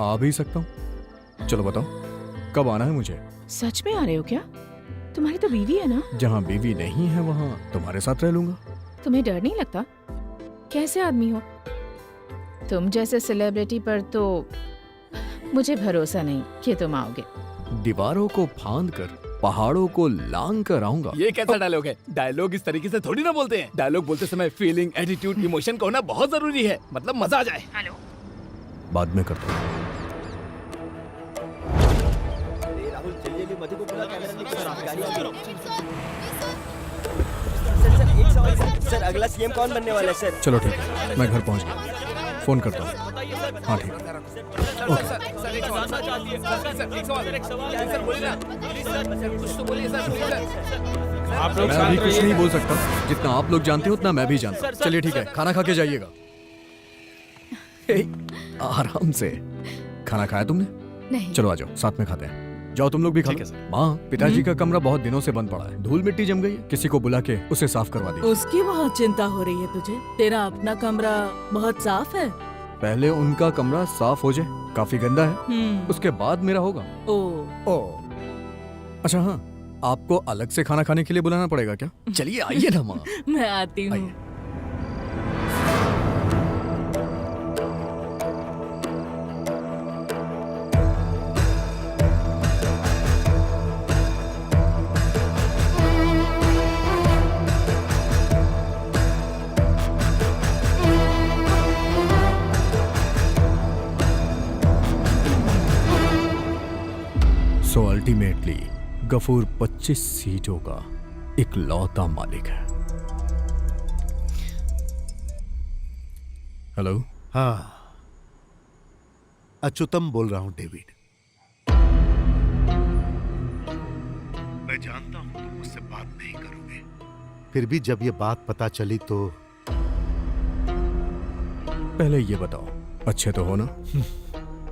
आ भी सकता हूँ। चलो बताओ, कब आना है मुझे?
सच में आ रहे हो क्या? तुम्हारी तो बीवी है ना?
जहाँ बीवी नहीं है वहाँ तुम्हारे साथ रह लूंगा।
तुम्हें डर नहीं लगता? कैसे आदमी हो तुम? जैसे सेलिब्रिटी पर तो मुझे भरोसा नहीं कि तुम आओगे।
दीवारों को फांद कर पहाड़ों को लांग कर आऊंगा।
ये कैसा डायलॉग है? डायलॉग इस तरीके से थोड़ी ना बोलते हैं। डायलॉग बोलते समय फीलिंग, एटीट्यूड, इमोशन का होना बहुत जरूरी है। मतलब मजा आ जाए।
हेलो,
बाद में करता हूँ।
सर अगला सीएम कौन बनने वाला है सर?
चलो ठीक है, मैं घर पहुंच गया। फोन करता हूँ। हाँ ठीक है। मैं अभी कुछ नहीं बोल सकता। जितना आप लोग जानते हो उतना मैं भी जानता हूँ। चलिए ठीक है, खाना खा के जाइएगा। आराम से। खाना खाया तुमने?
नहीं।
चलो आ जाओ, साथ में खाते हैं। जाओ तुम लोग भी खा लो। माँ, पिताजी का कमरा बहुत दिनों से बंद पड़ा है। धूल मिट्टी जम गई है। किसी को बुला के उसे साफ करवा दीजिए।
उसकी बहुत चिंता हो रही है तुझे। तेरा अपना कमरा बहुत साफ है।
पहले उनका कमरा साफ हो जाए, काफी गंदा है। उसके बाद मेरा होगा।
ओ
अच्छा हाँ, आपको अलग से खाना खाने के लिए बुलाना पड़ेगा क्या? चलिए आइए ना माँ।
मैं आती हूँ।
सो अल्टीमेटली गफूर 25 सीटों का इकलौता मालिक है। हेलो।
हाँ, अच्युतम बोल रहा हूं डेविड। मैं जानता हूं तुम मुझसे बात नहीं करोगे, फिर भी जब ये बात पता चली तो
पहले ये बताओ, अच्छे तो हो ना?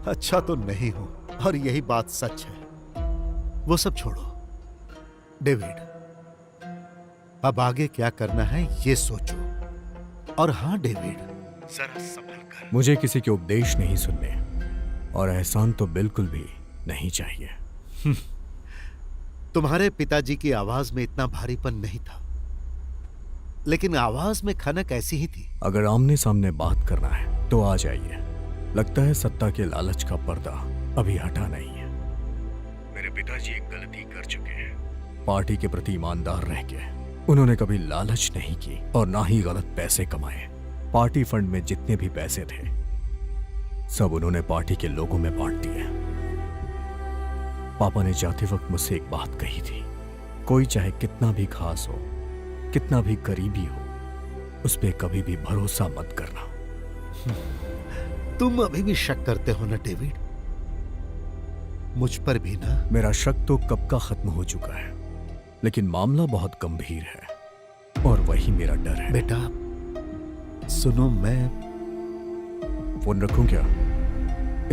अच्छा तो नहीं हूं, और यही बात सच है। वो सब छोड़ो डेविड, अब आगे क्या करना है ये सोचो। और हाँ डेविड, जरा संभल कर।
मुझे किसी के उपदेश नहीं सुनने, और एहसान तो बिल्कुल भी नहीं चाहिए।
तुम्हारे पिताजी की आवाज में इतना भारीपन नहीं था, लेकिन आवाज में खनक ऐसी ही थी।
अगर आमने सामने बात करना है तो आ जाइए। लगता है सत्ता के लालच का पर्दा अभी हटा नहीं है। मेरे पिताजी एक गलती कर चुके हैं। पार्टी के प्रति ईमानदार रह के उन्होंने कभी लालच नहीं की और ना ही गलत पैसे कमाए। पार्टी फंड में जितने भी पैसे थे सब उन्होंने पार्टी के लोगों में बांट दिए। पापा ने जाते वक्त मुझसे एक बात कही थी, कोई चाहे कितना भी खास हो, कितना भी करीबी हो, उस पे कभी भी भरोसा मत करना।
तुम अभी भी शक करते हो ना डेविड? मुझ पर भी ना?
मेरा शक तो कब का खत्म हो चुका है, लेकिन मामला बहुत गंभीर है और वही मेरा डर है।
बेटा सुनो, मैं
फोन रखूं क्या?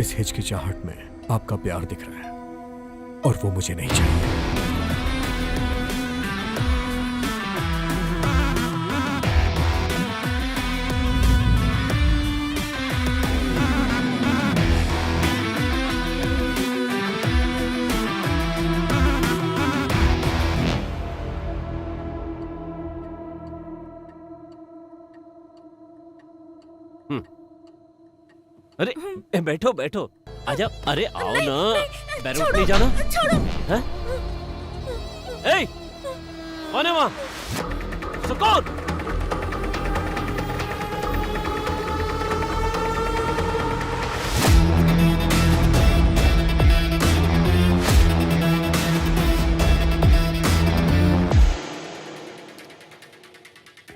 इस हिचकिचाहट में आपका प्यार दिख रहा है और वो मुझे नहीं चाहिए।
अरे बैठो बैठो, आजा। अरे आओ ना, बैरूट नहीं जाना? हैं? ए, कौन है वहाँ? सुकून।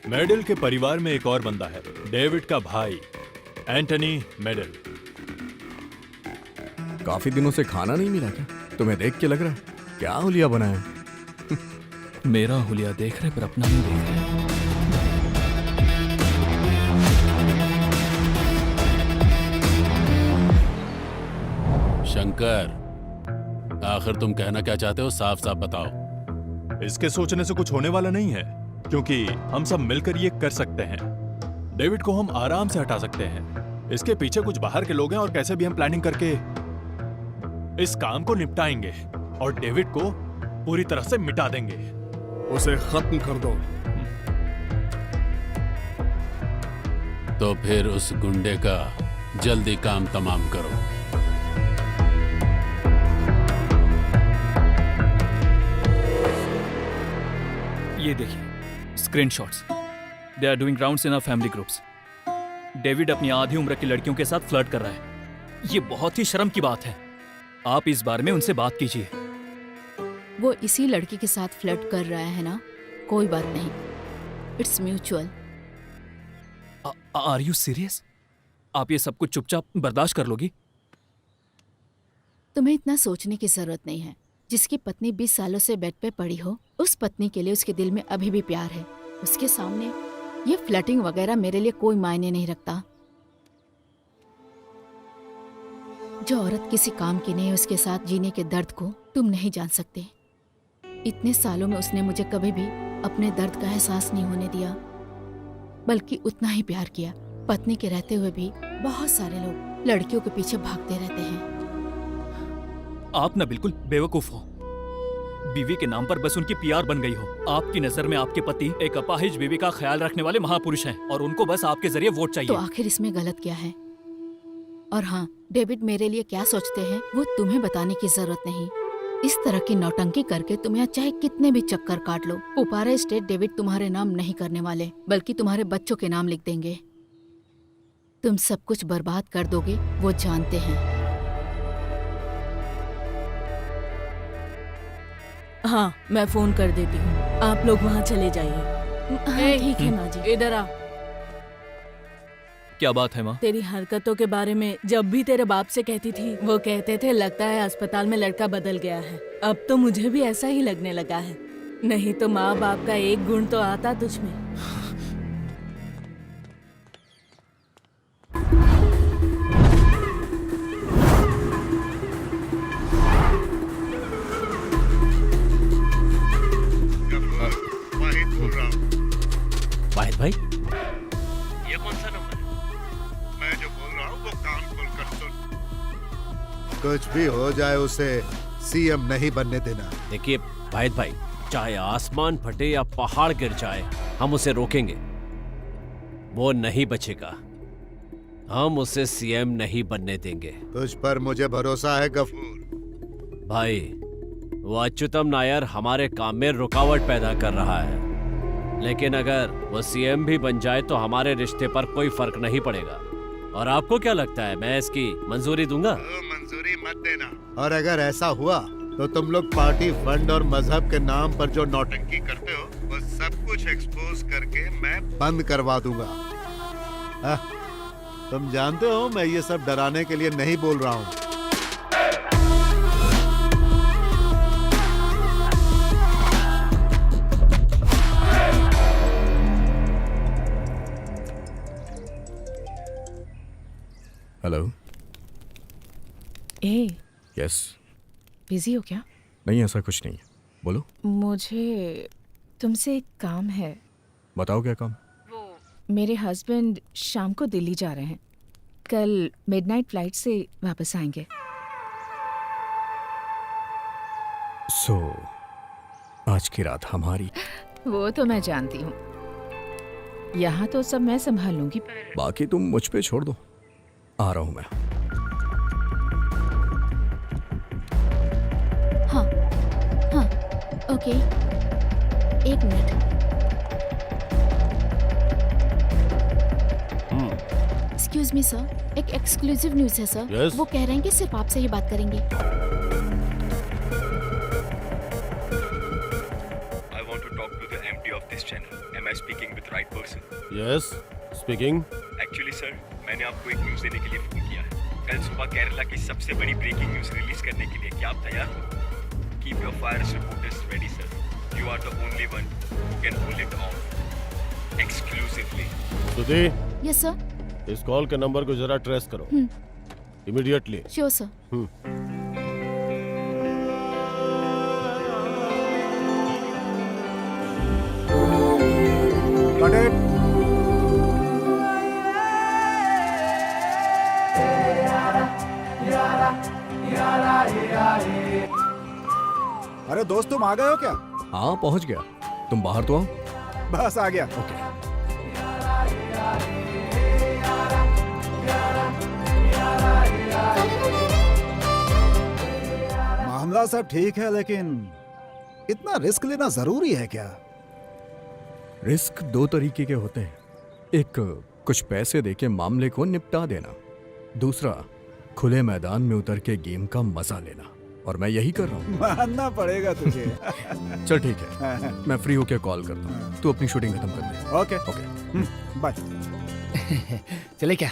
मेडल के परिवार में एक और बंदा है, डेविड का भाई एंटनी मेडल।
काफी दिनों से खाना नहीं मिला क्या? तुम्हें देख के लग रहा है क्या हुलिया बना है?
मेरा हुलिया देख रहे पर अपना नहीं देख रहे।
शंकर, आखिर तुम कहना क्या चाहते हो? साफ साफ बताओ।
इसके सोचने से कुछ होने वाला नहीं है, क्योंकि हम सब मिलकर ये कर सकते हैं। डेविड को हम आराम से हटा सकते हैं। इसके पीछे कुछ बाहर के लोग हैं और कैसे भी हम प्लानिंग करके इस काम को निपटाएंगे और डेविड को पूरी तरह से मिटा देंगे।
उसे खत्म कर दो।
तो फिर उस गुंडे का जल्दी काम तमाम करो।
ये देखिए screenshots. They are doing rounds in our family groups. David अपनी आधी उम्र की लड़कियों के साथ फ्लर्ट कर रहा है। ये बहुत ही शर्म की बात है। आप इस बारे में उनसे बात कीजिए।
वो इसी लड़की के साथ फ्लर्ट कर रहा है ना? कोई बात नहीं, it's mutual.
Are you serious? आप ये सब कुछ चुपचाप बर्दाश्त कर लोगी?
तुम्हें इतना सोचने की जरूरत नहीं है। जिसकी पत्नी 20 सालों से बेड पे पड़ी हो, उस पत्नी के लिए उसके दिल में अभी भी प्यार है। उसके सामने ये फ्लर्टिंग वगैरह मेरे लिए कोई मायने नहीं रखता। जो औरत किसी काम की नहीं, उसके साथ जीने के दर्द को तुम नहीं जान सकते। इतने सालों में उसने मुझे कभी भी अपने दर्द का एहसास नहीं होने दिया, बल्कि उतना ही प्यार किया। पत्नी के रहते हुए भी बहुत सारे लोग लड़कियों के पीछे भागते रहते हैं।
आप ना बिल्कुल बेवकूफ हो। बीवी के नाम पर बस उनकी पीआर बन गई हो। आपकी नजर में आपके पति एक अपाहिज बीवी का ख्याल रखने वाले महापुरुष हैं और उनको बस आपके जरिए वोट चाहिए।
तो आखिर इसमें गलत क्या है? और हाँ, डेविड मेरे लिए क्या सोचते हैं वो तुम्हें बताने की जरूरत नहीं। इस तरह की नौटंकी करके तुम यहाँ चाहे कितने भी चक्कर काट लो, पुपारा एस्टेट डेविड तुम्हारे नाम नहीं करने वाले, बल्कि तुम्हारे बच्चों के नाम लिख देंगे। तुम सब कुछ बर्बाद कर दोगे, वो जानते हैं।
हाँ, मैं फोन कर देती हूँ। आप लोग वहाँ चले जाइए।
हाँ, ठीक है माँ जी।
इधर आ।
क्या बात है माँ?
तेरी हरकतों के बारे में जब भी तेरे बाप से कहती थी, वो कहते थे लगता है अस्पताल में लड़का बदल गया है। अब तो मुझे भी ऐसा ही लगने लगा है। नहीं तो माँ बाप का एक गुण तो आता तुझ में।
वाहिद भाई,
ये कौन सा नंबर है? मैं जो बोल रहा हूँ वो कान खोल कर सुन। कुछ भी हो जाए उसे सीएम नहीं बनने देना।
देखिए वाहिद भाई, चाहे आसमान फटे या पहाड़ गिर जाए, हम उसे रोकेंगे। वो नहीं बचेगा। हम उसे सीएम नहीं बनने देंगे।
तुझ पर मुझे भरोसा है गफूर।
भाई, वो अच्युतम नायर हमारे काम में रुकावट पैदा कर रहा है, लेकिन अगर वो सीएम भी बन जाए तो हमारे रिश्ते पर कोई फर्क नहीं पड़ेगा। और आपको क्या लगता है मैं इसकी मंजूरी दूंगा?
मंजूरी मत देना। और अगर ऐसा हुआ तो तुम लोग पार्टी फंड और मजहब के नाम पर जो नौटंकी करते हो, वो सब कुछ एक्सपोज करके मैं बंद करवा दूंगा। तुम जानते हो मैं ये सब डराने के लिए नहीं बोल रहा हूँ।
हेलो।
ए,
यस।
बिजी हो क्या?
नहीं, ऐसा कुछ नहीं है, बोलो।
मुझे तुमसे एक काम है।
बताओ क्या काम?
मेरे हस्बैंड शाम को दिल्ली जा रहे हैं। कल मिडनाइट फ्लाइट से वापस आएंगे।
सो आज की रात हमारी।
वो तो मैं जानती हूँ। यहाँ तो सब मैं संभाल लूंगी, पर
बाकी तुम मुझ पे छोड़ दो। आ रहा हूँ मैं।
हाँ हाँ, ओके, एक मिनट। एक्सक्यूज मी सर, एक एक्सक्लूसिव न्यूज है सर।
Yes?
वो कह रहे हैं कि सिर्फ आपसे ही बात करेंगे।
I want to talk to the MD of this channel. Am I speaking with right person?
Yes, speaking.
Actually, sir, मैंने आपको एक न्यूज़ देने के लिए फोन किया है। कल सुबह केरला की सबसे बड़ी ब्रेकिंग न्यूज रिलीज करने के लिए क्या आप तैयार हो? Keep your fire reporters ready sir. You are the only one who can pull it off exclusively.
Sudhi,
yes sir.
इस कॉल के नंबर को जरा ट्रेस करो immediately.
Sure sir.
Got it? अरे दोस्त तुम आ गए हो क्या?
हाँ पहुंच गया। तुम बाहर तो आओ।
बस आ गया।
ओके।
मामला सब ठीक है लेकिन इतना रिस्क लेना जरूरी है क्या?
रिस्क दो तरीके के होते हैं। एक कुछ पैसे देके मामले को निपटा देना, दूसरा खुले मैदान में उतर के गेम का मजा लेना, और मैं यही कर रहा हूँ।
मानना पड़ेगा तुझे।
चल ठीक है, मैं फ्री होके कॉल करता हूँ। तू अपनी शूटिंग खत्म कर दे।
Okay
okay
bye.
चले क्या?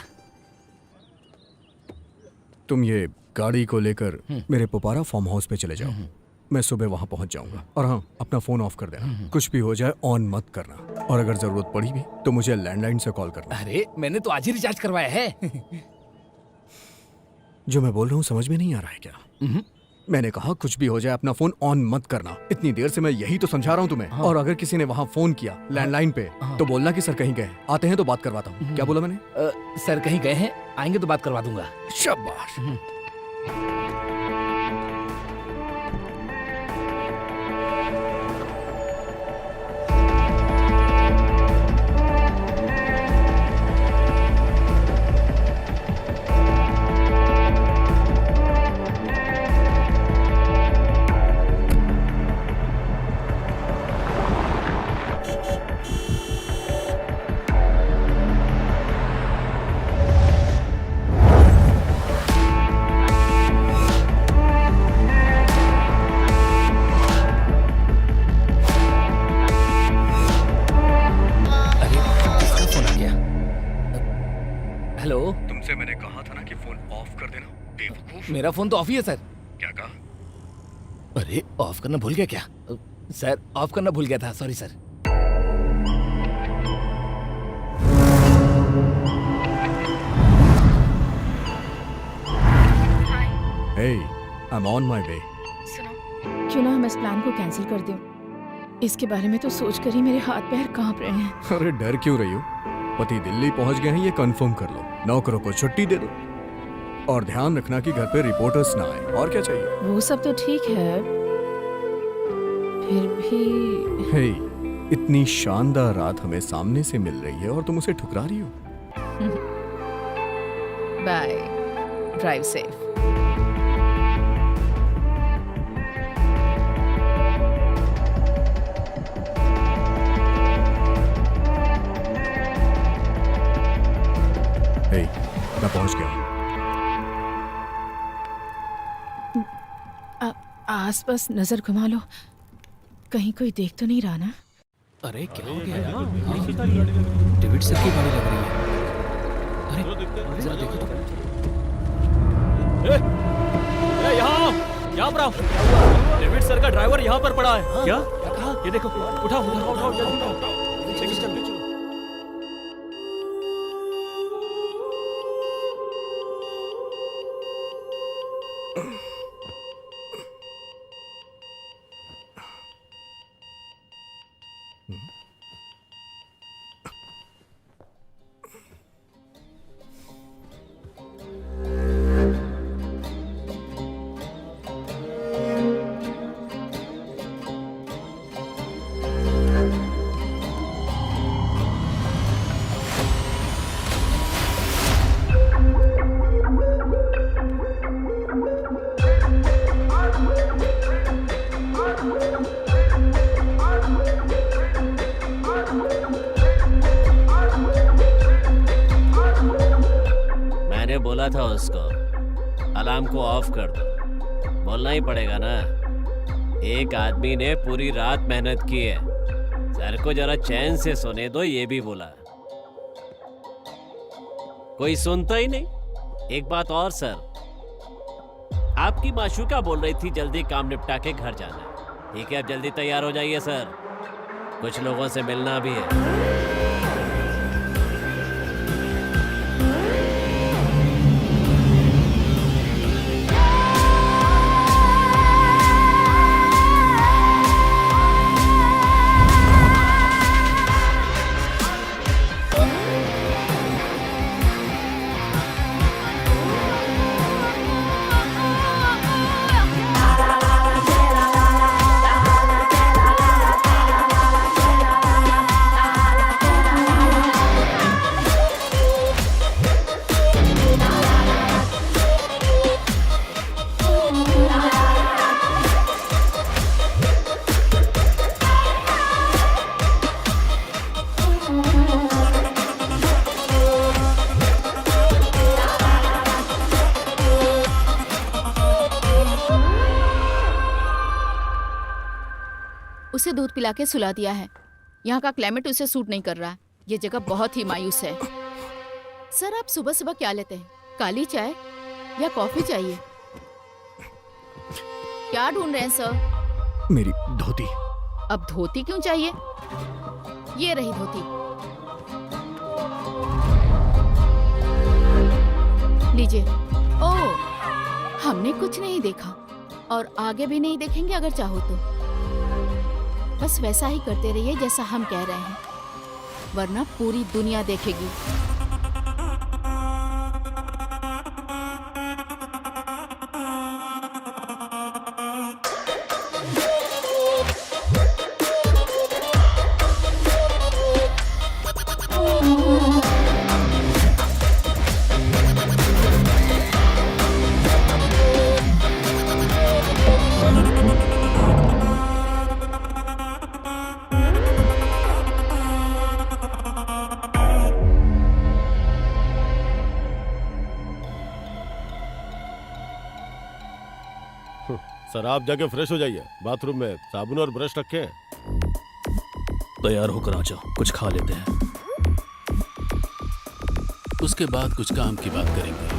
तुम ये गाड़ी को लेकर मेरे पुपारा फार्म हाउस पे चले जाओ। मैं सुबह वहां पहुंच जाऊंगा। और हाँ, अपना फोन ऑफ कर देना। कुछ भी हो जाए ऑन मत करना, और अगर जरूरत पड़ी भी तो मुझे लैंडलाइन से कॉल करना।
अरे मैंने तो आज ही रिचार्ज करवाया है।
जो मैं बोल रहा हूँ समझ में नहीं आ रहा है क्या? मैंने कहा कुछ भी हो जाए अपना फोन ऑन मत करना। इतनी देर से मैं यही तो समझा रहा हूँ तुम्हें। और अगर किसी ने वहाँ फोन किया लैंडलाइन पे तो बोलना कि सर कहीं गए, आते हैं तो बात करवाता हूँ। क्या बोला मैंने?
सर कहीं गए हैं, आएंगे तो बात करवा दूंगा।
शाबाश।
तुमसे मैंने कहा था ना कि फोन ऑफ कर देना, बेवकूफ।
मेरा फोन तो ऑफ ही है सर।
क्या कहा?
अरे ऑफ करना भूल गया क्या? सर ऑफ करना भूल गया था, sorry sir.
Hey, I'm on my way.
सुनो, क्यों ना हम इस प्लान को कैंसिल कर दें? इसके बारे में तो सोचकर ही मेरे हाथ पैर कांप रहे हैं।
अरे डर क्यों रही हो? पति दिल्ली पहुंच गए हैं, ये कंफर्म कर लो। नौकरों को छुट्टी दे दो, और ध्यान रखना कि घर पे रिपोर्टर्स ना आए। और क्या चाहिए?
वो सब तो ठीक है, फिर भी।
हे, इतनी शानदार रात हमें सामने से मिल रही है और तुम उसे ठुकरा रही हो।
Bye, drive safe.
हे, मैं पहुंच गया।
आसपास नजर घुमा लो, कहीं कोई देख तो नहीं रहा ना?
अरे क्या हो गया? डेविड सर की गाड़ी लग रही है। अरे जरा देखो तो।
यहाँ पर आओ। डेविड सर का ड्राइवर यहाँ पर पड़ा है। क्या? ये देखो, उठाओ उठाओ उठाओ, जल्दी उठाओ। चलो। बोला था उसको अलार्म को ऑफ कर दो। बोलना ही पड़ेगा ना, एक आदमी ने पूरी रात मेहनत की है, सर को जरा चैन से सोने दो, ये भी बोला। कोई सुनता ही नहीं। एक बात और सर, आपकी माशूका बोल रही थी जल्दी काम निपटा के घर जाना है। ठीक है, अब जल्दी तैयार हो जाइए सर, कुछ लोगों से मिलना भी है।
उसे दूध पिला के सुला दिया है। यहाँ का क्लाइमेट उसे सूट नहीं कर रहा। ये जगह बहुत ही मायूस है। सर, आप सुबह सुबह क्या लेते हैं? काली चाय या कॉफी चाहिए? क्या ढूंढ रहे हैं सर?
मेरी धोती।
अब धोती क्यों चाहिए? ये रही धोती, लीजिए। ओह, हमने कुछ नहीं देखा और आगे भी नहीं देखेंगे अगर चाहो तो। बस वैसा ही करते रहिए जैसा हम कह रहे हैं, वरना पूरी दुनिया देखेगी।
सर, आप जाके फ्रेश हो जाइए। बाथरूम में साबुन और ब्रश रखे हैं।
तैयार होकर आ जाओ, कुछ खा लेते हैं, उसके बाद कुछ काम की बात करेंगे।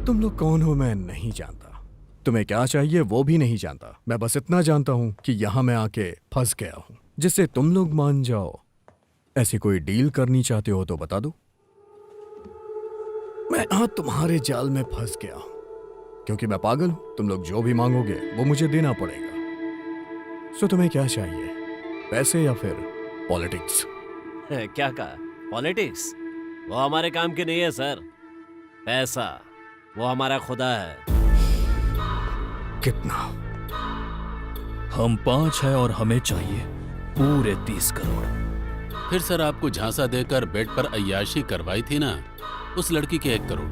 तुम लोग कौन हो मैं नहीं जानता, तुम्हें क्या चाहिए वो भी नहीं जानता। मैं बस इतना जानता हूं कि यहां मैं आके फंस गया हूं, जिससे तुम लोग मान जाओ। ऐसी कोई डील करनी चाहते हो तो बता दो। मैं यहां तुम्हारे जाल में फंस गया हूं क्योंकि मैं पागल हूं। तुम लोग जो भी मांगोगे वो मुझे देना पड़ेगा। सो तुम्हें क्या चाहिए, पैसे या फिर पॉलिटिक्स?
क्या कहा? पॉलिटिक्स? वो हमारे काम की नहीं है सर। पैसा वो हमारा खुदा है।
कितना?
हम 5 है और हमें चाहिए पूरे 30 करोड़।
फिर सर, आपको झांसा देकर बेड पर अय्याशी करवाई थी ना, उस लड़की के 1 करोड़।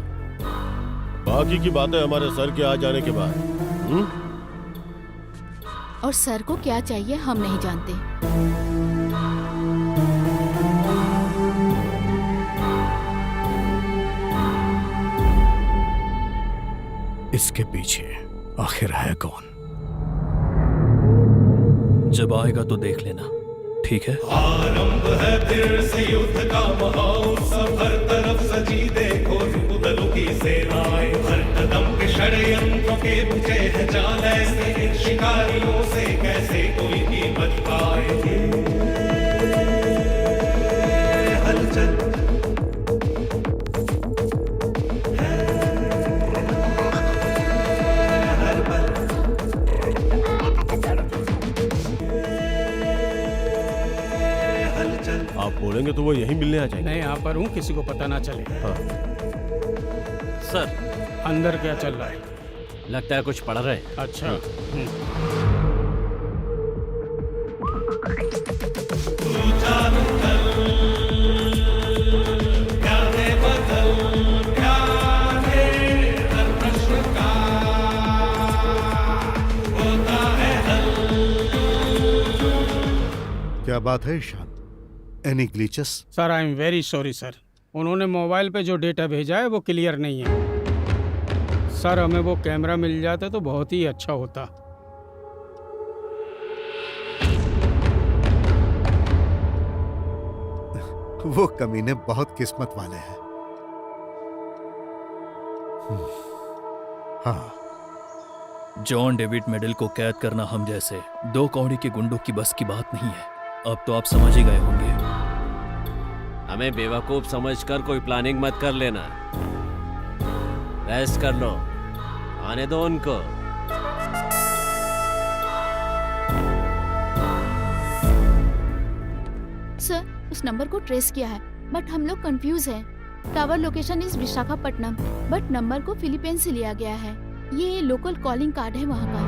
बाकी की बातें हमारे सर के आ जाने के बाद।
और सर को क्या चाहिए हम नहीं जानते।
इसके पीछे आखिर है कौन?
जब आएगा तो देख लेना, ठीक है?
आरंभ है फिर से युद्ध का महाउत्सव, हर तरफ सजी देखो रुदलों की सेनाएं, हर कदम पे षड्यंत्रों के बुझे हैं जाल ऐसे, इन शिकारियों से कैसे कोई भी बच पाए। हलचल
आप बोलेंगे तो वो यहीं मिलने आ जाएंगे।
मैं यहाँ पर हूँ, किसी को पता ना चले।
हाँ।
सर
अंदर क्या चल रहा है?
लगता है कुछ पढ़ रहे हैं।
अच्छा।
क्या बात है Ishaan? Any glitches?
Sir I am very sorry sir, उन्होंने मोबाइल पे जो डेटा भेजा है वो क्लियर नहीं है। सर हमें वो कैमरा मिल जाता तो बहुत ही अच्छा होता।
वो कमीने बहुत किस्मत वाले हैं। हाँ,
जॉन डेविड मेडल को कैद करना हम जैसे दो कौड़ी के गुंडों की बस की बात नहीं है। अब तो आप समझ ही गए होंगे।
हमें बेवकूफ समझकर कोई प्लानिंग मत कर लेना। रेस्ट कर लो, आने दो उनको।
सर उस नंबर को ट्रेस किया है बट हम लोग कंफ्यूज हैं। Tower location is Visakhapatnam but number को फिलीपींस से लिया गया है। ये लोकल कॉलिंग कार्ड है वहाँ का।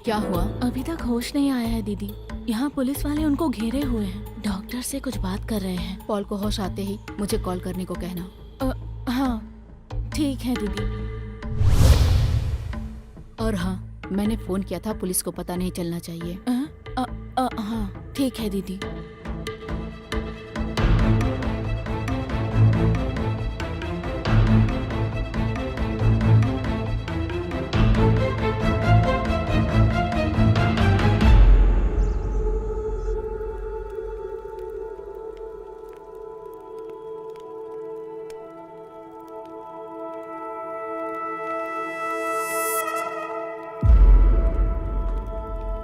क्या हुआ?
अभी तक होश नहीं आया है दीदी। यहाँ पुलिस वाले उनको घेरे हुए हैं, डॉक्टर से कुछ बात कर रहे हैं।
पॉल को होश आते ही मुझे कॉल करने को कहना।
हाँ ठीक है दीदी।
और हाँ, मैंने फोन किया था, पुलिस को पता नहीं चलना चाहिए।
हाँ ठीक है दीदी।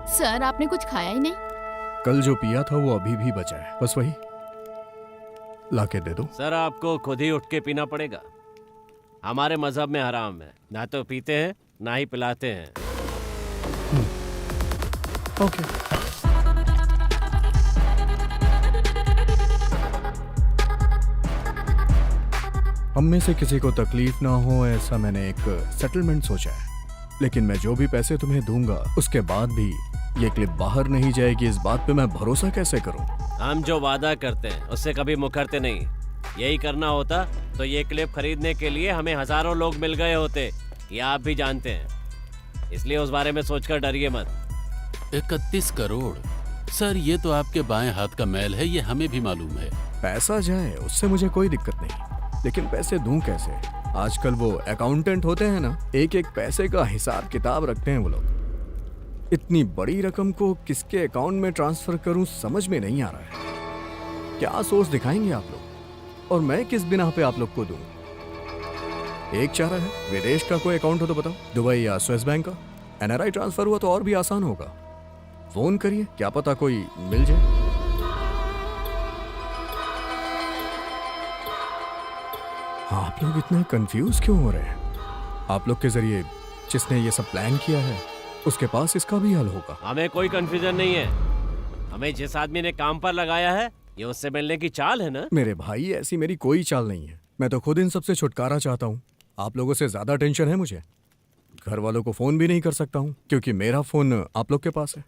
सर आपने कुछ खाया ही नहीं?
कल जो पिया था वो अभी भी बचा है, बस वही लाके दे दो।
सर आपको खुद ही उठ के पीना पड़ेगा। हमारे मजहब में हराम है, ना तो पीते हैं ना ही पिलाते हैं।
ओके। हम में से किसी को तकलीफ ना हो ऐसा मैंने एक सेटलमेंट सोचा है, लेकिन मैं जो भी पैसे तुम्हें दूंगा उसके बाद भी ये क्लिप बाहर नहीं जाएगी, इस बात पे मैं भरोसा कैसे करूं?
हम जो वादा करते हैं उससे कभी मुकरते नहीं। यही करना होता तो ये क्लिप खरीदने के लिए हमें हजारों लोग मिल गए होते, ये आप भी जानते हैं। इसलिए उस बारे में सोचकर डरिए मत।
31 करोड़ सर, ये तो आपके बाएं हाथ का मैल है, ये हमें भी मालूम है।
पैसा जाए उससे मुझे कोई दिक्कत नहीं, लेकिन पैसे दूं कैसे? आजकल वो अकाउंटेंट होते हैं ना, एक एक पैसे का हिसाब किताब रखते हैं वो लोग। इतनी बड़ी रकम को किसके अकाउंट में ट्रांसफर करूं समझ में नहीं आ रहा है। क्या सोच दिखाएंगे आप लोग, और मैं किस बिना पे आप लोग को दूं? एक चारा है, विदेश का कोई अकाउंट हो तो बताओ, दुबई या स्विस बैंक का। एनआरआई ट्रांसफर हुआ तो और भी आसान होगा। फोन करिए, क्या पता कोई मिल जाए। आप लोग इतना कंफ्यूज क्यों हो रहे हैं? आप लोग के जरिए जिसने ये सब प्लान किया है उसके पास इसका भी हल होगा।
हमें कोई कंफ्यूजन नहीं है। हमें जिस आदमी ने काम पर लगाया है ये उससे मिलने की चाल है ना।
मेरे भाई ऐसी मेरी कोई चाल नहीं है, मैं तो खुद इन सब से छुटकारा चाहता हूँ। आप लोगों से ज्यादा टेंशन है मुझे। घर वालों को फोन भी नहीं कर सकता हूँ क्योंकि मेरा फोन आप लोग के पास है।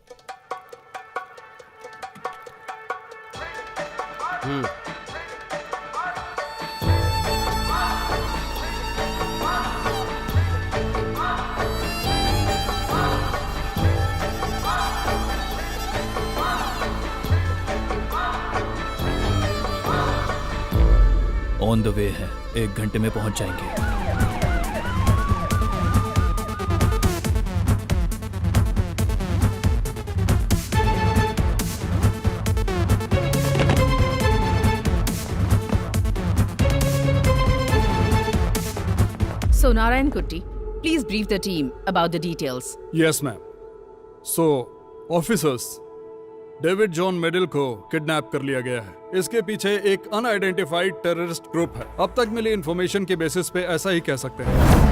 ऑन द वे है, 1 घंटे में पहुंच जाएंगे।
So Narayan Kutti, please brief the team about the details.
Yes ma'am. So officers, David John Medal को किडनैप कर लिया गया है। इसके पीछे एक अनआइडेंटिफाइड टेररिस्ट ग्रुप है। अब तक मिली इंफॉर्मेशन के बेसिस पे ऐसा ही कह सकते हैं।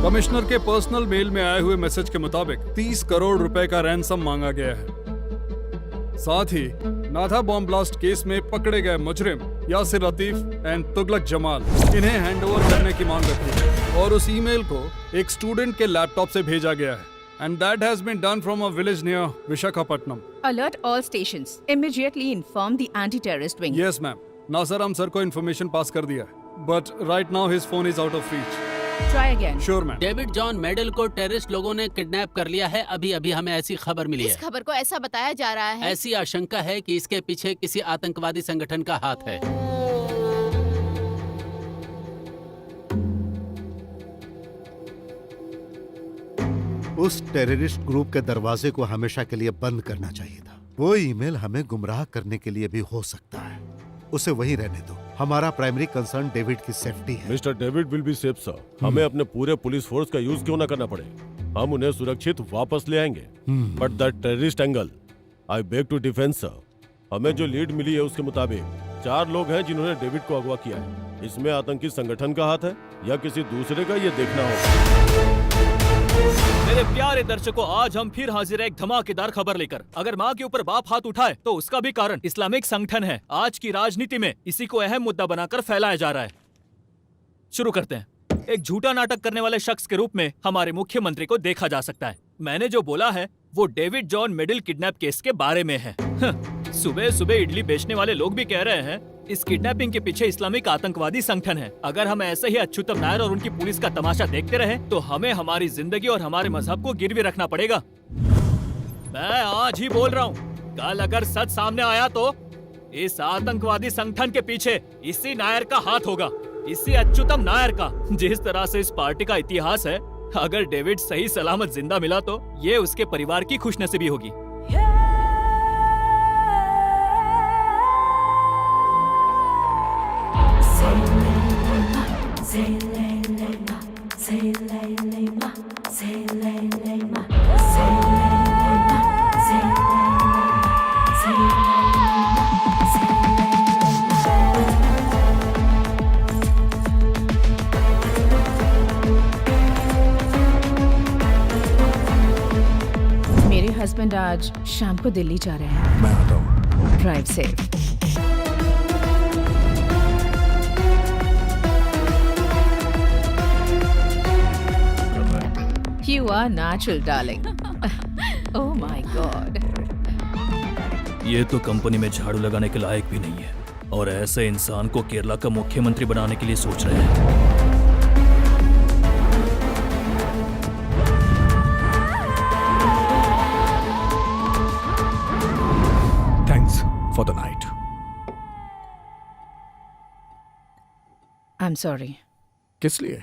कमिश्नर के पर्सनल मेल में आए हुए मैसेज के मुताबिक 30 करोड़ रुपए का रैंसम मांगा गया है। साथ ही नाथा बॉम्ब ब्लास्ट केस में पकड़े गए मुजरिम यासिर लतीफ एंड तुगलक जमाल, इन्हें हैंडओवर करने की मांग रखी है। और उस ईमेल को एक स्टूडेंट के लैपटॉप से भेजा गया है। And that has been done from a village near Visakhapatnam.
Alert all stations. Immediately inform the anti-terrorist wing.
Yes ma'am, Nasser sir को इन्फॉर्मेशन पास कर दिया है, but right now his phone is out of reach.
Try again.
Sure ma'am.
David John Medal को terrorist लोगों ने kidnap कर लिया है। अभी हमें ऐसी खबर मिली
इस
है।
खबर को ऐसा बताया जा रहा है।
ऐसी आशंका है कि इसके पीछे किसी आतंकवादी संगठन का हाथ है।
उस टेररिस्ट ग्रुप के दरवाजे को हमेशा के लिए बंद करना चाहिए था। वो ईमेल हमें गुमराह करने के लिए भी हो सकता है। उसे वहीं रहने दो। हमारा प्राइमरी कंसर्न डेविड की सेफ्टी है।
Mister David will be safe sir. हमें अपने पूरे पुलिस फोर्स का यूज क्यों ना करना पड़े, हम उन्हें सुरक्षित वापस ले आएंगे। But the terrorist angle, I beg to defend sir. हमें जो लीड मिली है उसके मुताबिक 4 लोग हैं जिन्होंने डेविड को अगवा किया है। इसमें आतंकी संगठन का हाथ है या किसी दूसरे का, ये देखना होगा।
मेरे प्यारे दर्शकों, आज हम फिर हाजिर है एक धमाकेदार खबर लेकर। अगर माँ के ऊपर बाप हाथ उठाए तो उसका भी कारण इस्लामिक संगठन है। आज की राजनीति में इसी को अहम मुद्दा बनाकर फैलाया जा रहा है। शुरू करते हैं। एक झूठा नाटक करने वाले शख्स के रूप में हमारे मुख्यमंत्री को देखा जा सकता है। मैंने जो बोला है वो David John medal kidnap case के बारे में है। सुबह सुबह इडली बेचने वाले लोग भी कह रहे हैं इस किडनैपिंग के पीछे इस्लामिक आतंकवादी संगठन है। अगर हम ऐसे ही अच्युतम नायर और उनकी पुलिस का तमाशा देखते रहे तो हमें हमारी जिंदगी और हमारे मजहब को गिरवी रखना पड़ेगा। मैं आज ही बोल रहा हूँ, कल अगर सच सामने आया तो इस आतंकवादी संगठन के पीछे इसी नायर का हाथ होगा, इसी अच्युतम नायर का। जिस तरह से इस पार्टी का इतिहास है, अगर डेविड सही सलामत जिंदा मिला तो ये उसके परिवार की खुशनसीबी होगी।
मेरे हस्बैंड आज शाम को दिल्ली जा रहे हैं।
मैं आता हूँ।
Drive safe. You are natural, darling. Oh my God.
ये तो कंपनी में झाड़ू लगाने के लायक भी नहीं है और ऐसे इंसान को केरला का मुख्यमंत्री बनाने के लिए सोच रहे हैं।
Thanks for the night.
I'm sorry.
किस लिए?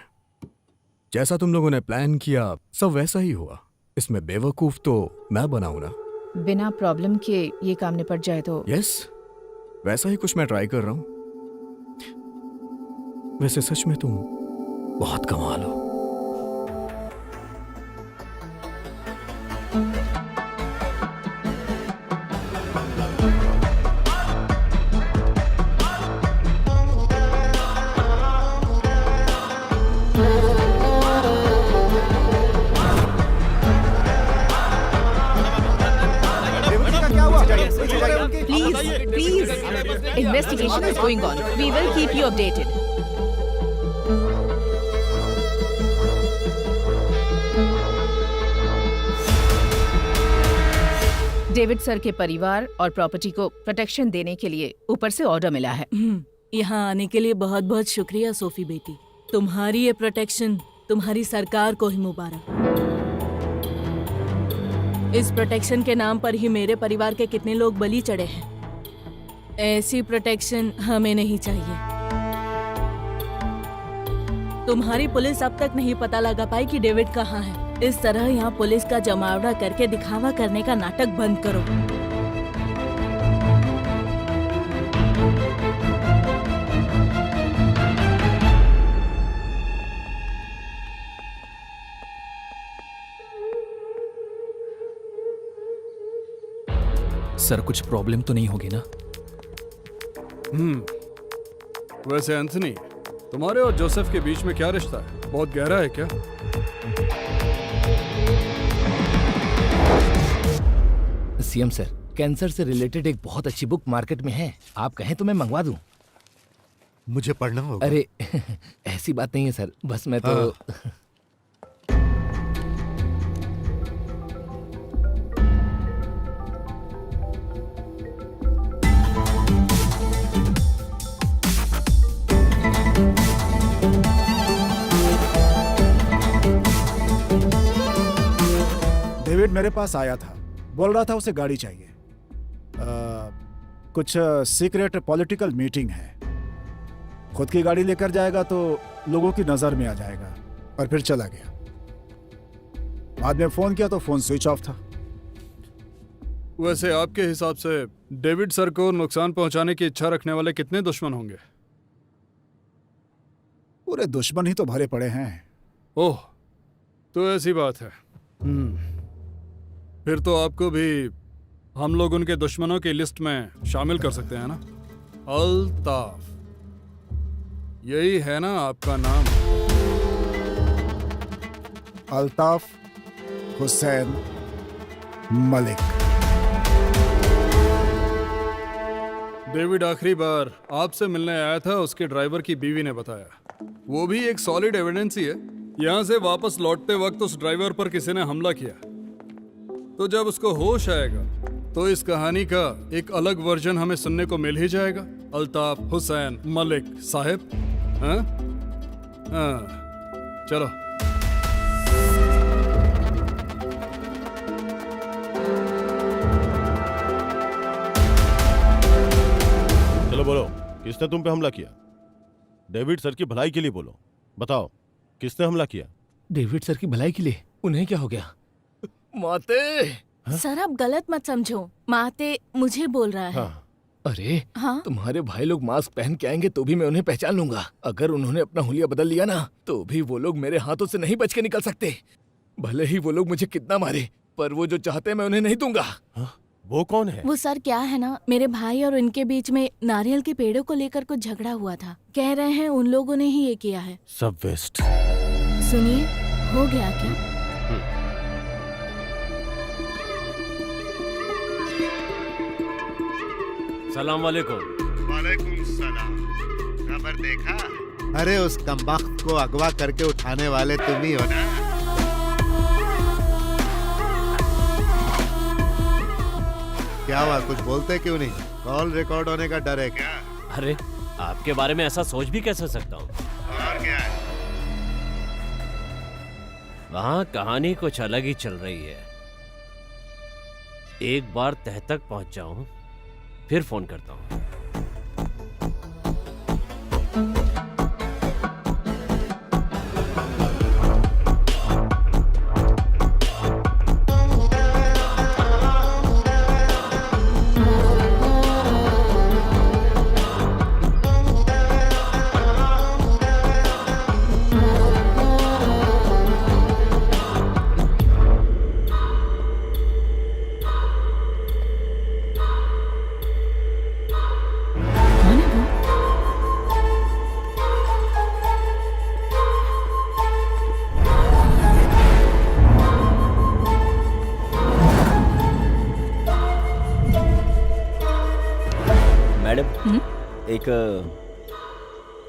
जैसा तुम लोगों ने प्लान किया सब वैसा ही हुआ। इसमें बेवकूफ तो मैं बनाऊं ना।
बिना प्रॉब्लम के ये काम निपट जाए तो।
यस, वैसा ही कुछ मैं ट्राई कर रहा हूं। वैसे सच में तुम बहुत कमाल हो।
Please, investigation is going on. We will keep you updated. David sir के परिवार और प्रॉपर्टी को प्रोटेक्शन देने के लिए ऊपर से ऑर्डर मिला है।
यहाँ आने के लिए बहुत बहुत शुक्रिया सोफी बेटी। तुम्हारी ये प्रोटेक्शन तुम्हारी सरकार को ही मुबारक। इस प्रोटेक्शन के नाम पर ही मेरे परिवार के कितने लोग बलि चढ़े हैं। ऐसी प्रोटेक्शन हमें नहीं चाहिए। तुम्हारी पुलिस अब तक नहीं पता लगा पाई कि डेविड कहाँ है। इस तरह यहाँ पुलिस का जमावड़ा करके दिखावा करने का नाटक बंद करो।
सर कुछ प्रॉब्लम तो नहीं होगी ना?
वैसे एंथनी, तुम्हारे और जोसेफ के बीच में क्या रिश्ता है? बहुत गहरा है क्या?
सीएम सर, कैंसर से रिलेटेड एक बहुत अच्छी बुक मार्केट में है, आप कहें तो मैं मंगवा दूं।
मुझे पढ़ना होगा।
अरे ऐसी बात नहीं है सर, बस मैं तो
डेविड मेरे पास आया था, बोल रहा था उसे गाड़ी चाहिए। कुछ सीक्रेट पॉलिटिकल मीटिंग है। खुद की गाड़ी लेकर जाएगा तो लोगों की नजर में आ जाएगा, और फिर चला गया। बाद में फोन किया तो फोन स्विच ऑफ था।
वैसे आपके हिसाब से डेविड सर को नुकसान पहुंचाने की इच्छा रखने वाले कितने दुश्मन होंगे?
पूरे दुश्मन ही तो भरे पड़े हैं।
ओह, तो ऐसी बात है। फिर तो आपको भी हम लोग उनके दुश्मनों की लिस्ट में शामिल कर सकते हैं ना? अल्ताफ, यही है ना आपका नाम?
अल्ताफ हुसैन मलिक।
डेविड आखिरी बार आपसे मिलने आया था, उसके ड्राइवर की बीवी ने बताया। वो भी एक सॉलिड एविडेंस ही है। यहाँ से वापस लौटते वक्त उस ड्राइवर पर किसी ने हमला किया, तो जब उसको होश आएगा तो इस कहानी का एक अलग वर्जन हमें सुनने को मिल ही जाएगा। अल्ताफ हुसैन मलिक साहब, हाँ? चलो।
चलो बोलो, किसने तुम पे हमला किया? डेविड सर की भलाई के लिए बोलो, बताओ किसने हमला किया?
डेविड सर की भलाई के लिए? उन्हें क्या हो गया? माते!
सर आप गलत मत समझो, माते मुझे बोल रहा है।
हाँ। अरे
हाँ?
तुम्हारे भाई लोग मास्क पहन के आएंगे तो भी मैं उन्हें पहचान लूंगा। अगर उन्होंने अपना हुलिया बदल लिया ना, तो भी वो लोग मेरे हाथों से नहीं बच के निकल सकते। भले ही वो लोग मुझे कितना मारे, पर वो जो चाहते हैं मैं उन्हें नहीं दूंगा।
वो कौन है?
वो सर क्या है ना, मेरे भाई और उनके बीच में नारियल के पेड़ों को लेकर कुछ झगड़ा हुआ था। कह रहे हैं उन लोगों ने ही ये किया है।
सब वेस्ट।
सुनिए, हो गया क्या?
सलाम वालेकुम।
वालेकुम सलाम। खबर देखा? अरे उस कमबख्त को अगवा करके उठाने वाले तुम ही हो ना? क्या हुआ, कुछ बोलते क्यों नहीं? कॉल रिकॉर्ड होने का डर है क्या?
अरे आपके बारे में ऐसा सोच भी कैसे सकता हूँ?
और क्या है?
वहाँ कहानी कुछ अलग ही चल रही है। एक बार तह तक पहुंच जाऊं, फिर फोन करता हूं।
एक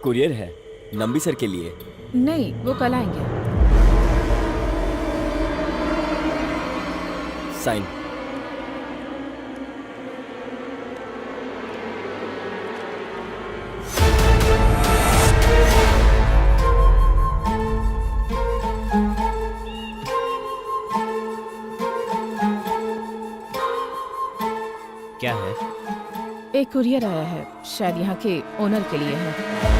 कुरियर है नंबी सर के लिए।
नहीं, वो कल आएंगे।
साइन।
क्या है?
एक कुरियर आया है, शायद यहाँ के ओनर के लिए है।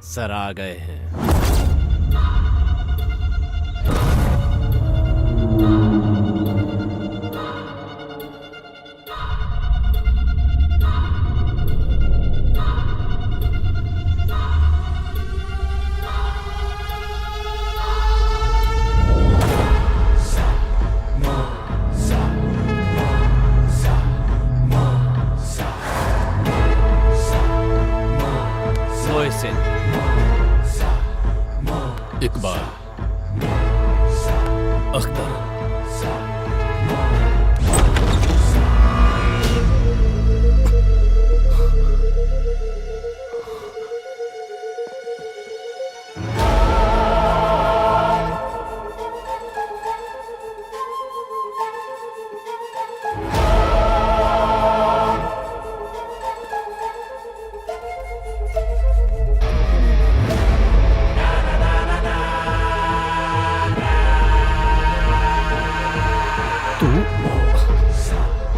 सर आ गए हैं।
इकबाल,
अख्तर,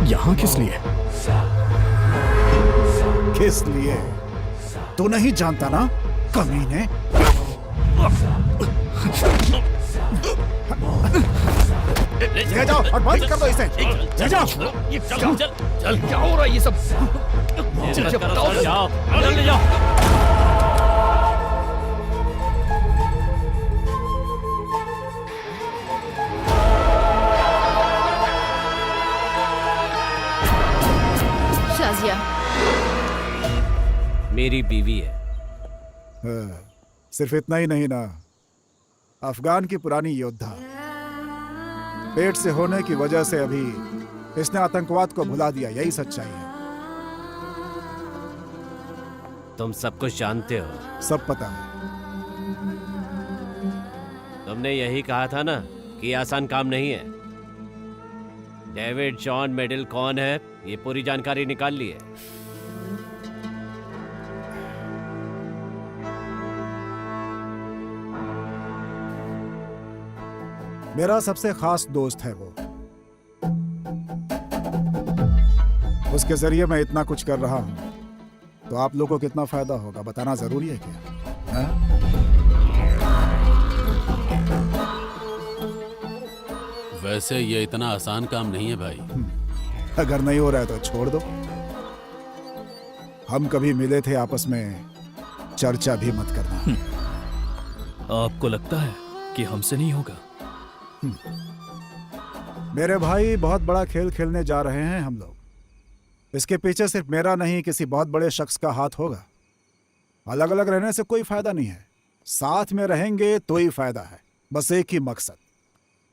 यहाँ किस लिए?
किस लिए? तू नहीं जानता ना, कमीने? ले जाओ और बंद कर दो इसे। ले जाओ।
चल चल चल, क्या हो रहा है ये सब?
जाओ, जल्दी जाओ।
शाजिया
मेरी बीवी है।
सिर्फ इतना ही नहीं ना, अफगान की पुरानी योद्धा। पेट से होने की वजह से अभी इसने आतंकवाद को भुला दिया, यही सच्चाई है।
तुम सब कुछ जानते हो।
सब पता है।
तुमने यही कहा था ना कि आसान काम नहीं है। डेविड जॉन मेडल कौन है, ये पूरी जानकारी निकाल ली है।
मेरा सबसे खास दोस्त है वो। उसके जरिए मैं इतना कुछ कर रहा हूं, तो आप लोगों को कितना फायदा होगा बताना जरूरी है क्या? हाँ?
वैसे ये इतना आसान काम नहीं है भाई।
अगर नहीं हो रहा है तो छोड़ दो। हम कभी मिले थे आपस में, चर्चा भी मत करना।
आपको लगता है कि हमसे नहीं होगा?
मेरे भाई, बहुत बड़ा खेल खेलने जा रहे हैं हम लोग। इसके पीछे सिर्फ मेरा नहीं, किसी बहुत बड़े शख्स का हाथ होगा। अलग अलग रहने से कोई फायदा नहीं है, साथ में रहेंगे तो ही फायदा है। बस एक ही मकसद,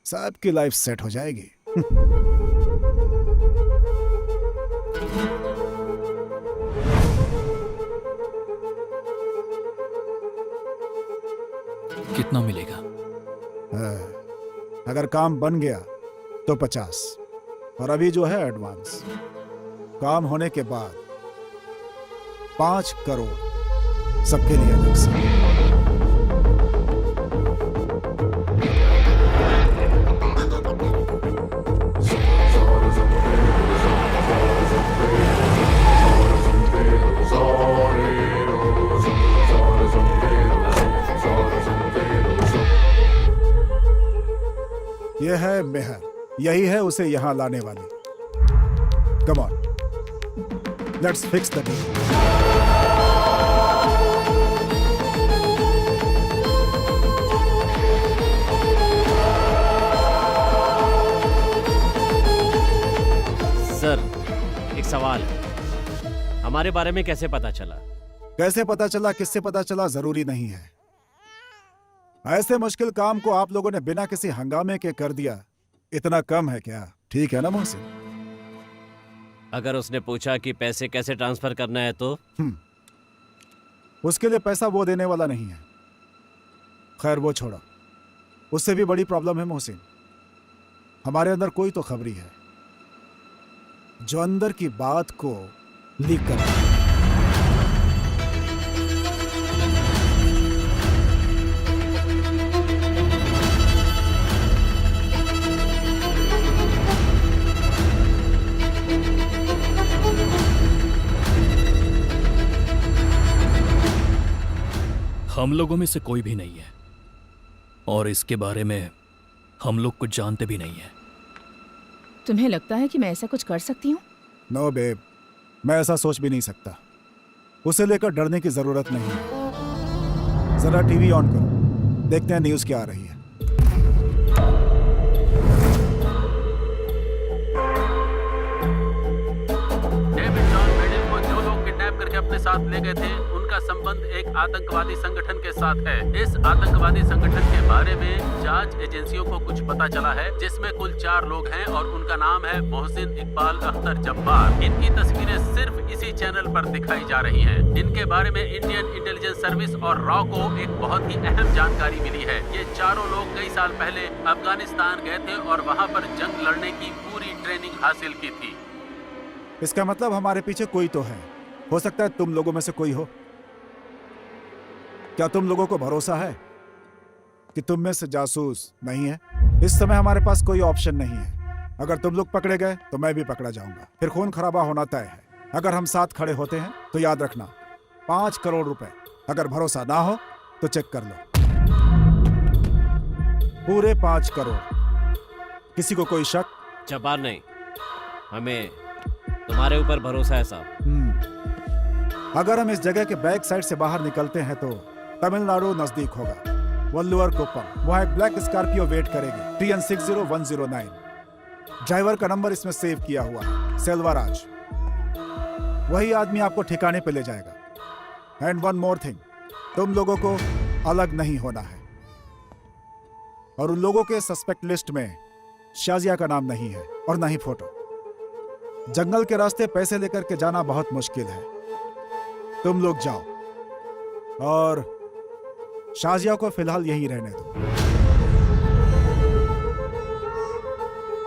सबकी लाइफ सेट हो जाएगी।
कितना मिलेगा?
अगर काम बन गया तो 50, और अभी जो है एडवांस। काम होने के बाद 5 करोड़ सबके लिए अलग से। यह है मेहर, यही है उसे यहां लाने वाली। Come on, let's fix the deal.
हमारे बारे में कैसे पता चला?
कैसे पता चला, किससे पता चला, जरूरी नहीं है। ऐसे मुश्किल काम को आप लोगों ने बिना किसी हंगामे के कर दिया। इतना कम है क्या? ठीक है ना मोहसिन?
अगर उसने पूछा कि पैसे कैसे ट्रांसफर करना है तो?
उसके लिए पैसा वो देने वाला नहीं है। खैर वो छोड़ो, उससे भी बड़ी प्रॉब्लम है मोहसिन। हमारे अंदर कोई तो खबरी है जो अंदर की बात को लीक कर रहा है।
हम लोगों में से कोई भी नहीं है और इसके बारे में हम लोग कुछ जानते भी नहीं है।
तुम्हें लगता है कि मैं ऐसा कुछ कर सकती हूँ?
नो बेब, मैं ऐसा सोच भी नहीं सकता। उसे लेकर डरने की जरूरत नहीं है। जरा टीवी ऑन करो, देखते हैं न्यूज़ क्या आ रही है।
डेविड जॉन मेडिन को जो लोग किडनैप करके अपने साथ ले गए थे उनका संबंध एक आतंकवादी संगठन के साथ है। इस आतंकवादी संगठन के बारे में जांच एजेंसियों को कुछ पता चला है, जिसमें कुल 4 लोग हैं और उनका नाम है मोहसिन इकबाल अख्तर जब्बार। इनकी तस्वीरें सिर्फ इसी चैनल पर दिखाई जा रही हैं। इनके बारे में इंडियन इंटेलिजेंस सर्विस और रॉ को एक बहुत ही अहम जानकारी मिली है। ये चारों लोग कई साल पहले अफगानिस्तान गए थे और वहाँ पर जंग लड़ने की पूरी ट्रेनिंग हासिल की थी।
इसका मतलब हमारे पीछे कोई तो है। हो सकता है तुम लोगों में से कोई हो। क्या तुम लोगों को भरोसा है कि तुम में से जासूस नहीं है? इस समय हमारे पास कोई ऑप्शन नहीं है। अगर तुम लोग पकड़े गए तो मैं भी पकड़ा जाऊंगा, फिर खून खराबा होना तय है। अगर हम साथ खड़े होते हैं तो याद रखना, 5 करोड़ रुपए। अगर भरोसा ना हो तो चेक कर लो, पूरे 5 करोड़। किसी को कोई शक?
जब्बार नहीं, हमें तुम्हारे ऊपर भरोसा है साहब।
अगर हम इस जगह के बैक साइड से बाहर निकलते हैं तो तमिलनाडु नजदीक होगा, वल्लुवर कुप्पम। वहां एक ब्लैक स्कॉर्पियो वेट करेगी, TN60109। ड्राइवर का नंबर इसमें सेव किया हुआ है, सेल्वाराज। वही आदमी आपको ठिकाने पे ले जाएगा। एंड वन मोर थिंग, तुम लोगों को अलग नहीं होना है। और उन लोगों के सस्पेक्ट लिस्ट में शाजिया का नाम नहीं है और ना ही फोटो। जंगल के रास्ते पैसे लेकर के जाना बहुत मुश्किल है। तुम लोग जाओ और शाजिया को फिलहाल यहीं रहने दो।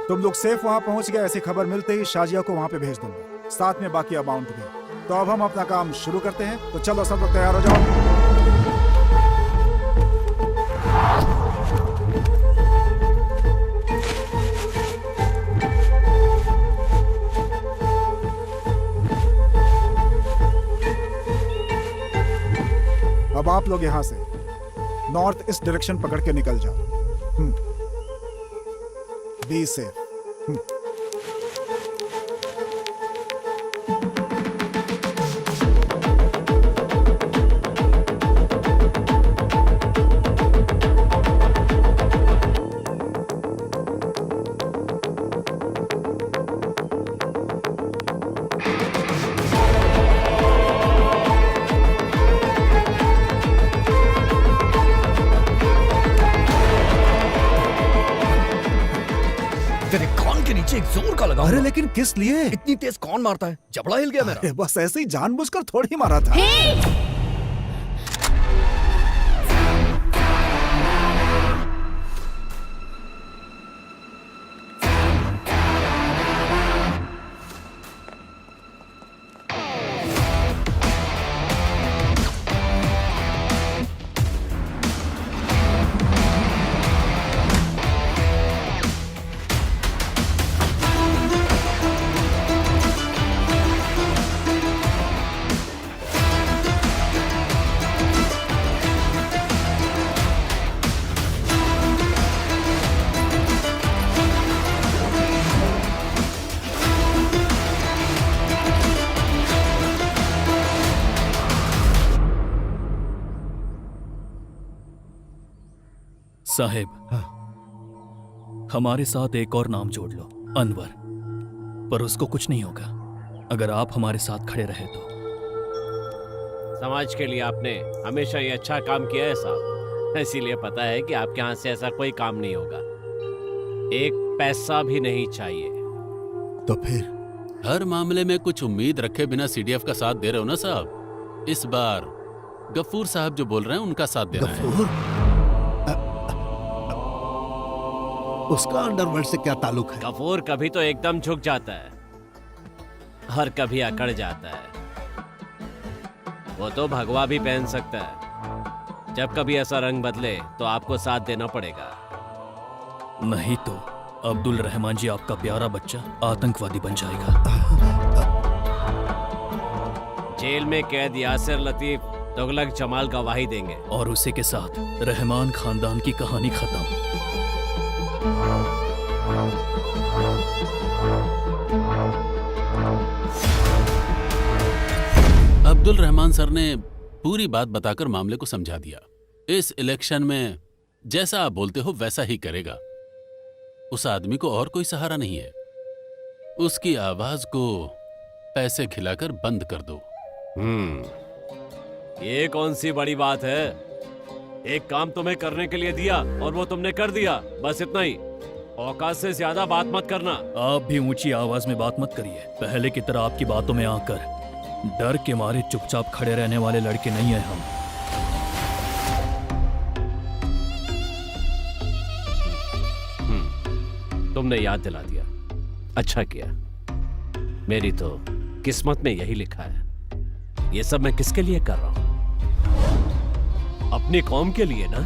तुम लोग सेफ वहां पहुंच गए, ऐसी खबर मिलते ही शाजिया को वहां पे भेज दूंगा, साथ में बाकी अमाउंट भी। तो अब हम अपना काम शुरू करते हैं। तो चलो सब लोग तैयार हो जाओ। अब आप लोग यहां से नॉर्थ ईस्ट डायरेक्शन पकड़ के निकल जाओ। Be safe.
तेरे कान के नीचे एक जोर का लगा।
अरे लेकिन किस लिए?
इतनी तेज कौन मारता है? जबड़ा हिल गया मेरा।
बस ऐसे ही जानबूझकर थोड़ी मारा था।
साहेब, हमारे साथ एक और नाम जोड़ लो, अनवर। पर उसको कुछ नहीं होगा अगर आप हमारे साथ खड़े रहे तो।
समाज के लिए आपने हमेशा ये अच्छा काम किया है साहब, इसीलिए पता है कि आपके यहाँ से ऐसा कोई काम नहीं होगा। एक पैसा भी नहीं चाहिए।
तो फिर
हर मामले में कुछ उम्मीद रखे बिना सीडीएफ का साथ दे रहे हो ना साहब। इस बार गफूर साहब जो बोल रहे हैं उनका साथ देना है।
उसका अंडरवर्ल्ड से क्या ताल्लुक है?
गफूर कभी तो एकदम झुक जाता है और कभी अकड़ जाता है। वो तो भगवा भी पहन सकता है। जब कभी ऐसा रंग बदले तो आपको साथ देना पड़ेगा।
नहीं तो अब्दुल रहमान जी आपका प्यारा बच्चा आतंकवादी बन जाएगा।
जेल में कैद यासिर लतीफ तुगलक जमाल गवाही देंगे
और उसी के साथ रहमान खानदान की कहानी खत्म।
अब्दुल रहमान सर ने पूरी बात बताकर मामले को समझा दिया। इस इलेक्शन में जैसा आप बोलते हो वैसा ही करेगा। उस आदमी को और कोई सहारा नहीं है। उसकी आवाज को पैसे खिलाकर बंद कर दो।
ये कौन सी बड़ी बात है? एक काम तुम्हें करने के लिए दिया और वो तुमने कर दिया, बस इतना ही। औकात से ज्यादा बात मत करना।
आप भी ऊंची आवाज में बात मत करिए। पहले की तरह आपकी बातों में आकर डर के मारे चुपचाप खड़े रहने वाले लड़के नहीं हैं हम।
तुमने याद दिला दिया, अच्छा किया। मेरी तो किस्मत में यही लिखा है। ये सब मैं किसके लिए कर रहा हूं? अपनी कौम के लिए ना,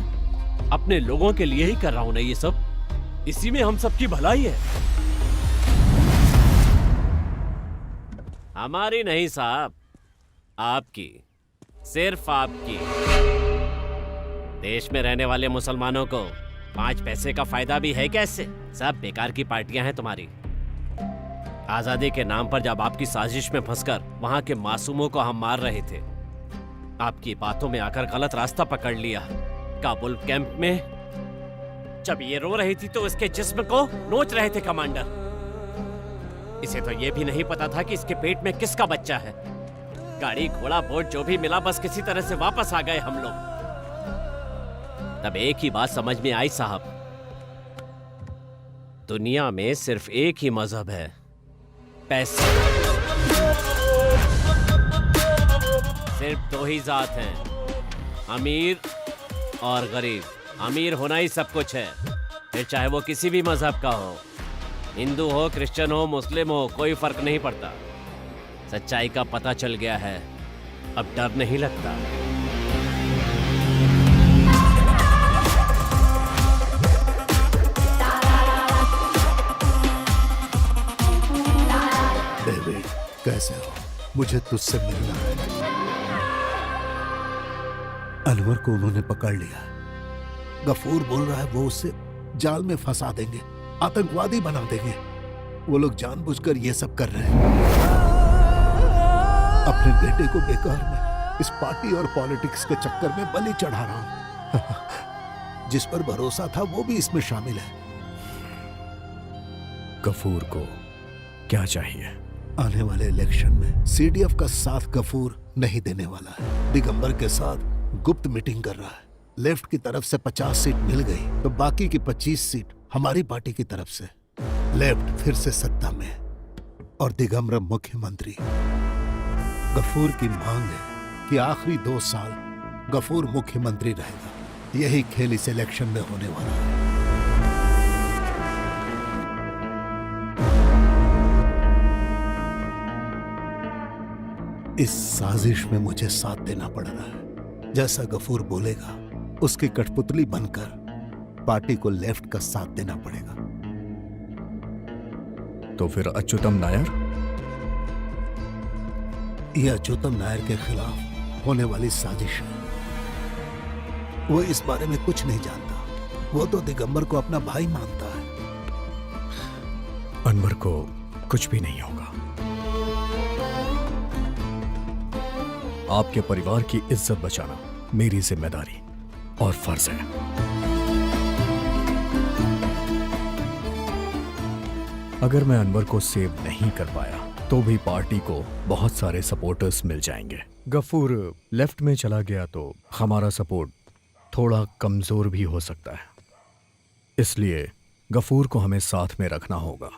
अपने लोगों के लिए ही कर रहा हूं ना ये सब। इसी में हम सबकी भलाई है। हमारी नहीं साहब, आपकी, सिर्फ आपकी। देश में रहने वाले मुसलमानों को 5 पैसे का फायदा भी है कैसे? सब बेकार की पार्टियां हैं तुम्हारी। आजादी के नाम पर जब आपकी साजिश में फंसकर वहां के मासूमों को हम मार रहे थे, आपकी बातों में आकर गलत रास्ता पकड़ लिया। काबुल कैंप में जब ये रो रही थी तो इसके जिस्म को नोच रहे थे कमांडर। इसे तो ये भी नहीं पता था कि इसके पेट में किसका बच्चा है। गाड़ी घोड़ा बोट जो भी मिला बस किसी तरह से वापस आ गए हम लोग। तब एक ही बात समझ में आई साहब, दुनिया में सिर्फ एक ही मजहब है, पैसे। सिर्फ 2 ही जात हैं, अमीर और गरीब। अमीर होना ही सब कुछ है, फिर चाहे वो किसी भी मजहब का हो, हिंदू हो, क्रिश्चियन हो, मुस्लिम हो, कोई फर्क नहीं पड़ता। सच्चाई का पता चल गया है, अब डर नहीं लगता।
डेविड, कैसे हो? मुझे तुझसे मिलना है। अनवर को उन्होंने पकड़ लिया। गफूर बोल रहा है वो उसे जाल में फंसा देंगे, आतंकवादी बना देंगे। वो लोग जानबूझकर ये सब कर रहे हैं। अपने बेटे को बेकार में इस पार्टी और पॉलिटिक्स के चक्कर में बलि चढ़ा रहा हूं। जिस पर भरोसा था वो भी इसमें शामिल है।
गफूर को क्या चाहिए?
आने वाले इलेक्शन में सीडीएफ का साथ गफूर नहीं देने वाला है। दिगंबर के साथ गुप्त मीटिंग कर रहा है। लेफ्ट की तरफ से 50 सीट मिल गई तो बाकी की 25 सीट हमारी पार्टी की तरफ से। लेफ्ट फिर से सत्ता में और दिगंबर मुख्यमंत्री। गफूर की मांग है कि आखिरी 2 साल गफूर मुख्यमंत्री रहेगा। यही खेल इस इलेक्शन में होने वाला है। इस साजिश में मुझे साथ देना पड़ रहा है। जैसा गफूर बोलेगा उसकी कठपुतली बनकर पार्टी को लेफ्ट का साथ देना पड़ेगा।
तो फिर अच्युतम नायर?
यह अच्युतम नायर के खिलाफ होने वाली साजिश है। वो इस बारे में कुछ नहीं जानता। वो तो दिगंबर को अपना भाई मानता है।
अनवर को कुछ भी नहीं होगा। आपके परिवार की इज्जत बचाना मेरी जिम्मेदारी और फर्ज है। अगर मैं अनवर को सेव नहीं कर पाया तो भी पार्टी को बहुत सारे सपोर्टर्स मिल जाएंगे। गफूर लेफ्ट में चला गया तो हमारा सपोर्ट थोड़ा कमजोर भी हो सकता है, इसलिए गफूर को हमें साथ में रखना होगा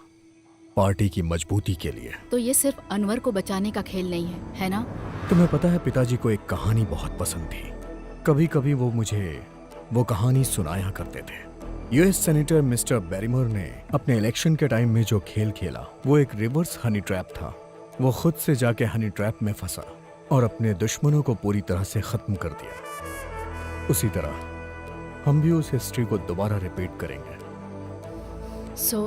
पार्टी की मजबूती के लिए।
तो ये सिर्फ अनवर को बचाने का खेल नहीं है ना?
तुम्हें पता है पिताजी को एक कहानी बहुत पसंद थी। कभी कभी वो मुझे वो कहानी सुनाया करते थे। यूएस सेनेटर मिस्टर बैरिमोर ने अपने इलेक्शन के टाइम में जो खेल खेला वो एक रिवर्स हनी ट्रैप था। वो खुद से जाके हनी ट्रैप में फंसा और अपने दुश्मनों को पूरी तरह से खत्म कर दिया। उसी तरह हम भी उस हिस्ट्री को दोबारा रिपीट करेंगे।
सो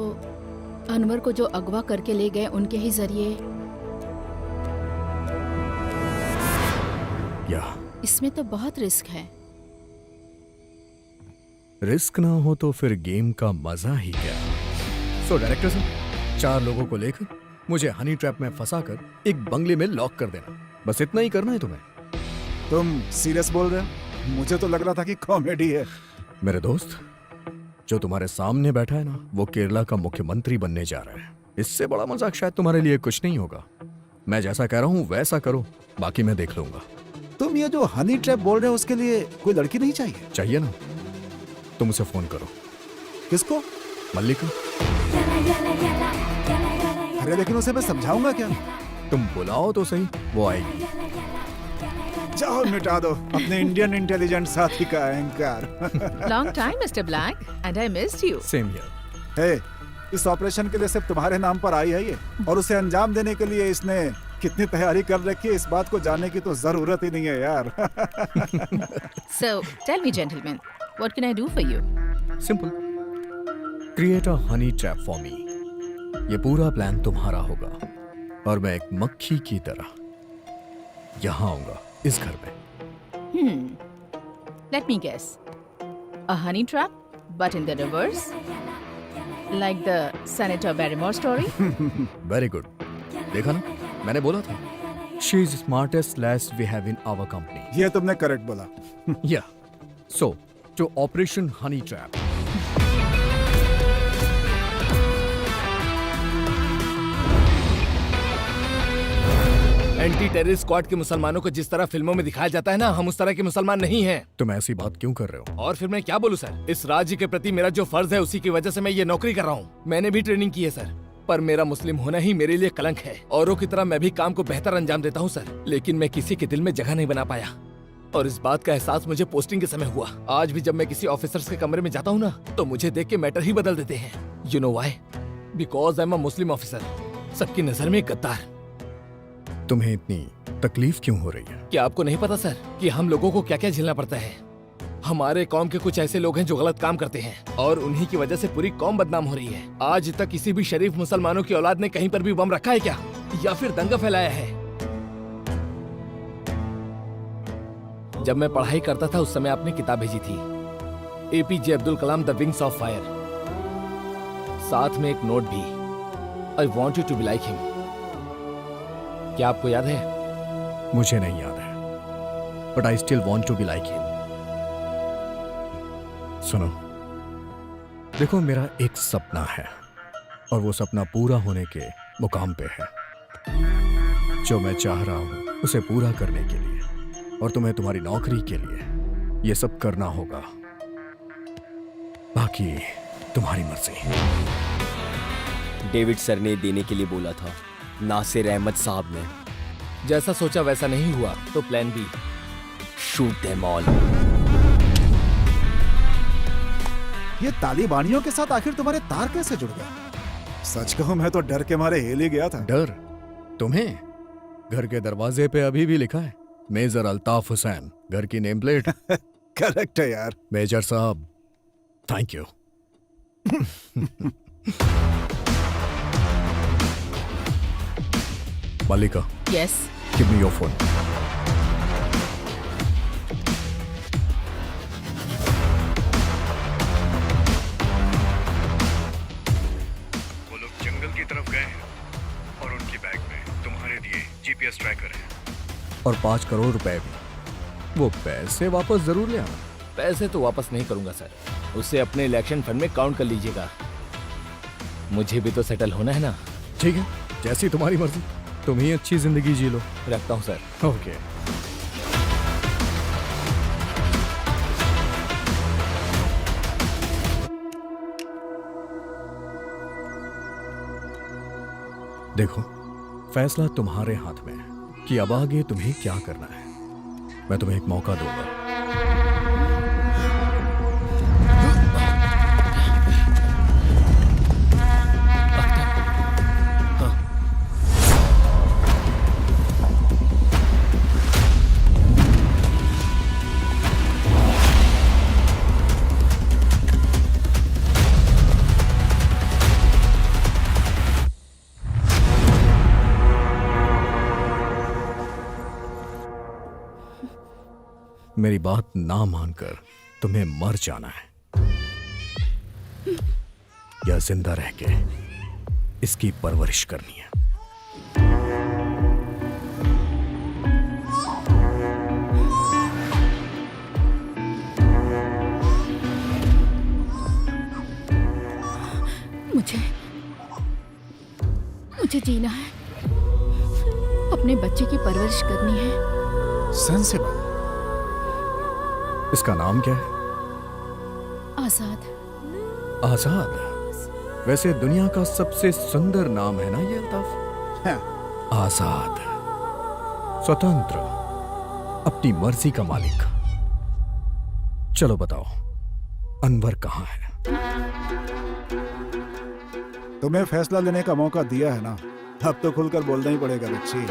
अनवर को जो अगवा करके ले गए उनके ही जरिए
या
इसमें तो बहुत रिस्क है।
रिस्क ना हो तो फिर गेम का मजा ही क्या। सो डायरेक्टर साहब, 4 लोगों को लेकर मुझे हनी ट्रैप में फंसाकर एक बंगले में लॉक कर देना, बस इतना ही करना है तुम्हें।
तुम सीरियस बोल रहे हो? मुझे तो लग रहा था कि कॉमेडी है।
मेरे दोस्त, जो तुम्हारे सामने बैठा है ना, वो केरला का मुख्यमंत्री बनने जा रहा है। इससे बड़ा मजाक शायद तुम्हारे लिए कुछ नहीं होगा। मैं जैसा कह रहा हूँ वैसा करो, बाकी मैं देख लूंगा।
तुम ये जो हनी ट्रैप बोल रहे हो उसके लिए कोई लड़की नहीं चाहिए?
चाहिए ना, तुम उसे फोन करो।
किसको?
मल्लिका।
अरे लेकिन उसे मैं समझाऊंगा क्या?
तुम बुलाओ तो सही, वो आएगी।
जाओ मिटा दो अपने इंडियन इंटेलिजेंस साथी का अहंकार।
Long time Mister Black and I missed you.
Same here.
Hey, इस ऑपरेशन के लिए सिर्फ तुम्हारे नाम पर आई है ये, और उसे अंजाम देने के लिए इसने कितनी तैयारी कर रखी है इस बात को जानने की तो जरूरत ही नहीं है यार।
So tell me gentlemen, what can I do for you?
Simple. Create a honey trap for me. ये पूरा प्लान तुम्हारा होगा और मैं एक मक्खी की तरह यहाँ आऊंगा इस घर में।
Let me guess. A honey trap, but in the reverse? Like the Senator Barrymore story?
Very good. देखा ना, मैंने बोला था। She is smartest lass we have in our company.
ये तुमने करेक्ट बोला।
Yeah. So, to Operation Honey Trap.
Anti terrorist squad के मुसलमानों को जिस तरह फिल्मों में दिखाया जाता है ना, हम उस तरह के मुसलमान नहीं हैं।
तुम ऐसी बात क्यों कर रहे हो?
और फिर मैं क्या बोलूं सर? इस राज्य के प्रति मेरा जो फर्ज है उसी की वजह से मैं ये नौकरी कर रहा हूँ। मैंने भी ट्रेनिंग की है सर, पर मेरा मुस्लिम होना ही मेरे लिए कलंक है। औरों की तरह मैं भी काम को बेहतर अंजाम देता हूँ सर, लेकिन मैं किसी के दिल में जगह नहीं बना पाया। और इस बात का एहसास मुझे पोस्टिंग के समय हुआ। आज भी जब मैं किसी ऑफिसर्स के कमरे में जाता हूँ ना, तो मुझे देख के मैटर ही बदल देते हैं। You know why? Because I am a Muslim officer. सबकी नजर में गद्दार।
तुम्हें इतनी तकलीफ क्यों हो रही है?
क्या आपको नहीं पता सर कि हम लोगों को क्या क्या झेलना पड़ता है? हमारे कौम के कुछ ऐसे लोग हैं जो गलत काम करते हैं और उन्हीं की वजह से पूरी कौम बदनाम हो रही है। आज तक किसी भी शरीफ मुसलमानों की औलाद ने कहीं पर भी बम रखा है क्या, या फिर दंगा फैलाया है? जब मैं पढ़ाई करता था उस समय आपने किताब भेजी थी, APJ Abdul Kalam the wings of fire, साथ में एक नोट भी, I want you to be like him. क्या आपको याद है?
मुझे नहीं याद है, but I still want to be like him. सुनो, देखो मेरा एक सपना है और वो सपना पूरा होने के मुकाम पे है। जो मैं चाह रहा हूं उसे पूरा करने के लिए और तुम्हें तुम्हारी नौकरी के लिए ये सब करना होगा। बाकी तुम्हारी मर्जी।
डेविड सर ने देने के लिए बोला था, नासिर अहमद साहब ने।
जैसा सोचा वैसा नहीं हुआ तो plan B,
shoot them all.
ये तालिबानियों के साथ आखिर तुम्हारे तार कैसे जुड़ गए? सच कहूं मैं तो डर के मारे हिल ही गया था।
डर? तुम्हें? घर के दरवाजे पे अभी भी लिखा है मेजर अल्ताफ हुसैन, घर की नेम प्लेट।
करेक्ट है यार।
मेजर साहब, thank you. Malika.
Yes.
Give me your phone.
वो लोग जंगल की तरफ गए हैं और उनकी बैग में तुम्हारे दिए GPS ट्रैकर है।
और 5 करोड़ रुपए भी। वो पैसे वापस जरूर ले आना।
पैसे तो वापस नहीं करूंगा सर, उसे अपने इलेक्शन फंड में काउंट कर लीजिएगा। मुझे भी तो सेटल होना है ना।
ठीक है, जैसी तुम्हारी मर्जी। तुम ही अच्छी जिंदगी जी लो।
रखता हूँ सर।
ओके। देखो, फैसला तुम्हारे हाथ में है कि अब आगे तुम्हें क्या करना है। मैं तुम्हें एक मौका दूंगा। मेरी बात ना मानकर तुम्हें मर जाना है या जिंदा रह के इसकी परवरिश करनी है।
मुझे जीना है, अपने बच्चे की परवरिश करनी है।
सेंसिबल।
इसका नाम क्या है?
आजाद।
आजाद? वैसे दुनिया का सबसे सुंदर नाम है ना ये अल्ताफ? आजाद, स्वतंत्र, अपनी मर्जी का मालिक। चलो बताओ, अनवर कहाँ है?
तुम्हें फैसला लेने का मौका दिया है ना, अब तो खुलकर बोलना ही पड़ेगा बच्ची।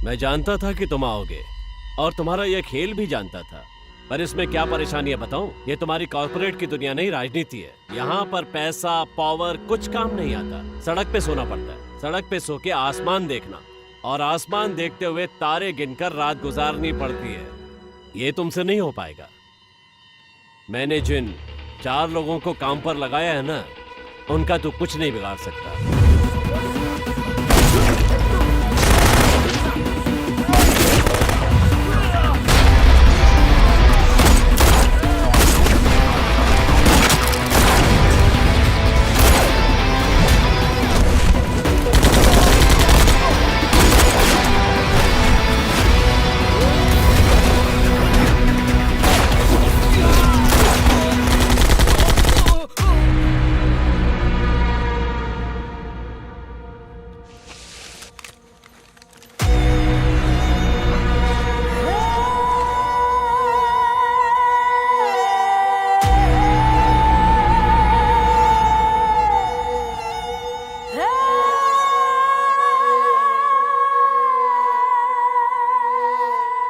मैं जानता था कि तुम आओगे और तुम्हारा यह खेल भी जानता था, पर इसमें क्या परेशानी है बताऊं? ये तुम्हारी कॉर्पोरेट की दुनिया नहीं, राजनीति है। यहाँ पर पैसा पावर कुछ काम नहीं आता। सड़क पे सोना पड़ता है, सड़क पे सो के आसमान देखना और आसमान देखते हुए तारे गिनकर रात गुजारनी पड़ती है। ये तुमसे नहीं हो पाएगा। मैंने जिन 4 लोगों को काम पर लगाया है ना, उनका तो कुछ नहीं बिगाड़ सकता।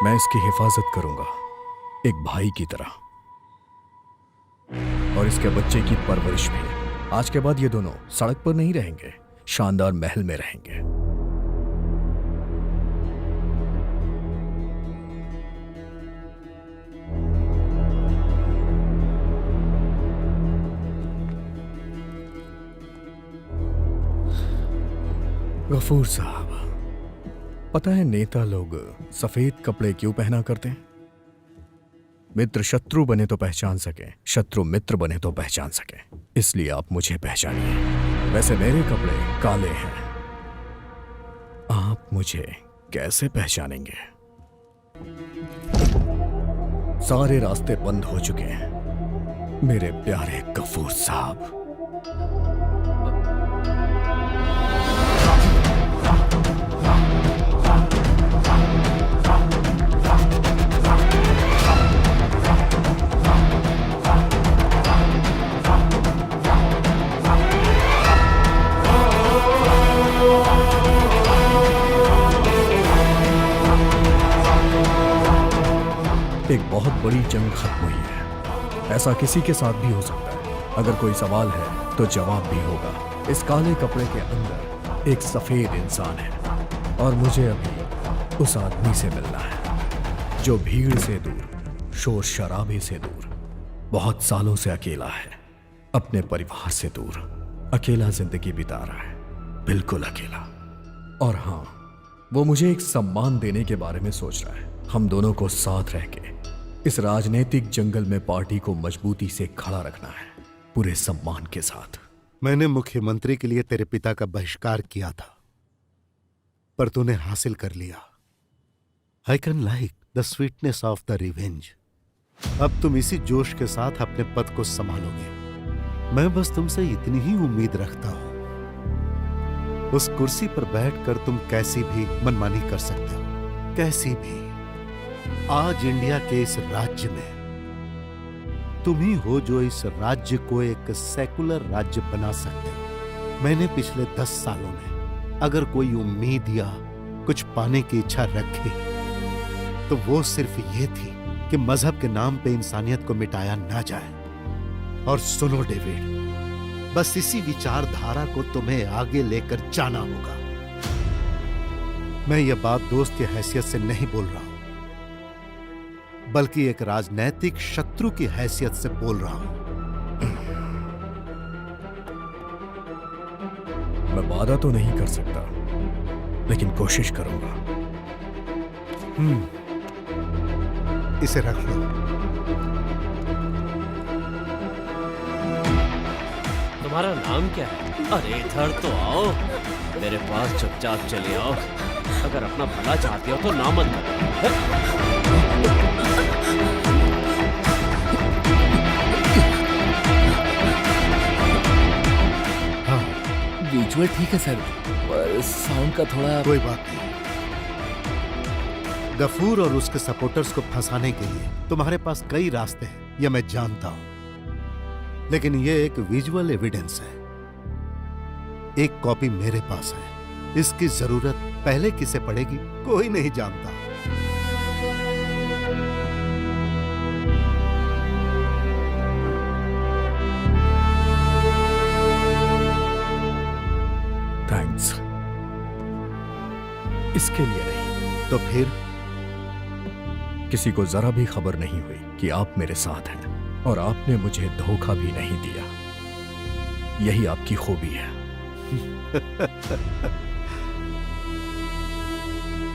मैं इसकी हिफाजत करूंगा एक भाई की तरह, और इसके बच्चे की परवरिश भी। आज के बाद ये दोनों सड़क पर नहीं रहेंगे, शानदार महल में रहेंगे। गफूर साहब, पता है नेता लोग सफेद कपड़े क्यों पहना करते हैं? मित्र शत्रु बने तो पहचान सके, शत्रु मित्र बने तो पहचान सके, इसलिए आप मुझे पहचानिए। वैसे मेरे कपड़े काले हैं, आप मुझे कैसे पहचानेंगे? सारे रास्ते बंद हो चुके हैं मेरे प्यारे गफूर साहब। एक बहुत बड़ी जंग खत्म हुई है। ऐसा किसी के साथ भी हो सकता है। अगर कोई सवाल है तो जवाब भी होगा। इस काले कपड़े के अंदर एक सफेद इंसान है और मुझे अभी उस आदमी से मिलना है जो भीड़ से दूर, शोर शराबे से दूर, बहुत सालों से अकेला है, अपने परिवार से दूर अकेला जिंदगी बिता रहा है, बिल्कुल अकेला। और हाँ, वो मुझे एक सम्मान देने के बारे में सोच रहा है। हम दोनों को साथ रह के इस राजनीतिक जंगल में पार्टी को मजबूती से खड़ा रखना है, पूरे सम्मान के साथ।
मैंने मुख्यमंत्री के लिए तेरे पिता का बहिष्कार किया था, पर तूने हासिल कर लिया। I can like the sweetness of the revenge. अब तुम इसी जोश के साथ अपने पद को संभालोगे। मैं बस तुमसे इतनी ही उम्मीद रखता हूं। उस कुर्सी पर बैठकर तुम कैसी भी मनमानी कर सकते हो, कैसी भी। आज इंडिया के इस राज्य में तुम ही हो जो इस राज्य को एक सेकुलर राज्य बना सकते हो। मैंने पिछले 10 सालों में अगर कोई उम्मीद या कुछ पाने की इच्छा रखी तो वो सिर्फ ये थी कि मजहब के नाम पे इंसानियत को मिटाया ना जाए। और सुनो डेविड, बस इसी विचारधारा को तुम्हें आगे लेकर जाना होगा। मैं ये बात दोस्त की हैसियत से नहीं बोल रहा हूं, बल्कि एक राजनैतिक शत्रु की हैसियत से बोल रहा हूं।
मैं वादा तो नहीं कर सकता, लेकिन कोशिश करूंगा।
इसे रख लो।
तुम्हारा नाम क्या है? अरे इधर तो आओ, मेरे पास चुपचाप चले आओ। अगर अपना भला चाहती हो तो ना मत करो।
हाँ, विजुअल ठीक है सर, पर साउंड का थोड़ा।
कोई बात नहीं। गफूर और उसके सपोर्टर्स को फंसाने के लिए तुम्हारे पास कई रास्ते हैं, यह मैं जानता हूं, लेकिन यह एक विजुअल एविडेंस है। एक कॉपी मेरे पास है। इसकी जरूरत पहले किसे पड़ेगी कोई नहीं जानता।
थैंक्स। इसके लिए नहीं
तो फिर
किसी को जरा भी खबर नहीं हुई कि आप मेरे साथ हैं और आपने मुझे धोखा भी नहीं दिया। यही आपकी खूबी है।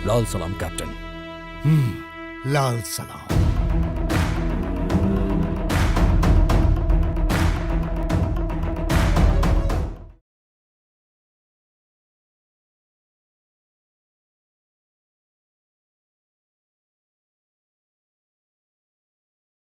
लाल सलाम कैप्टन। लाल सलाम।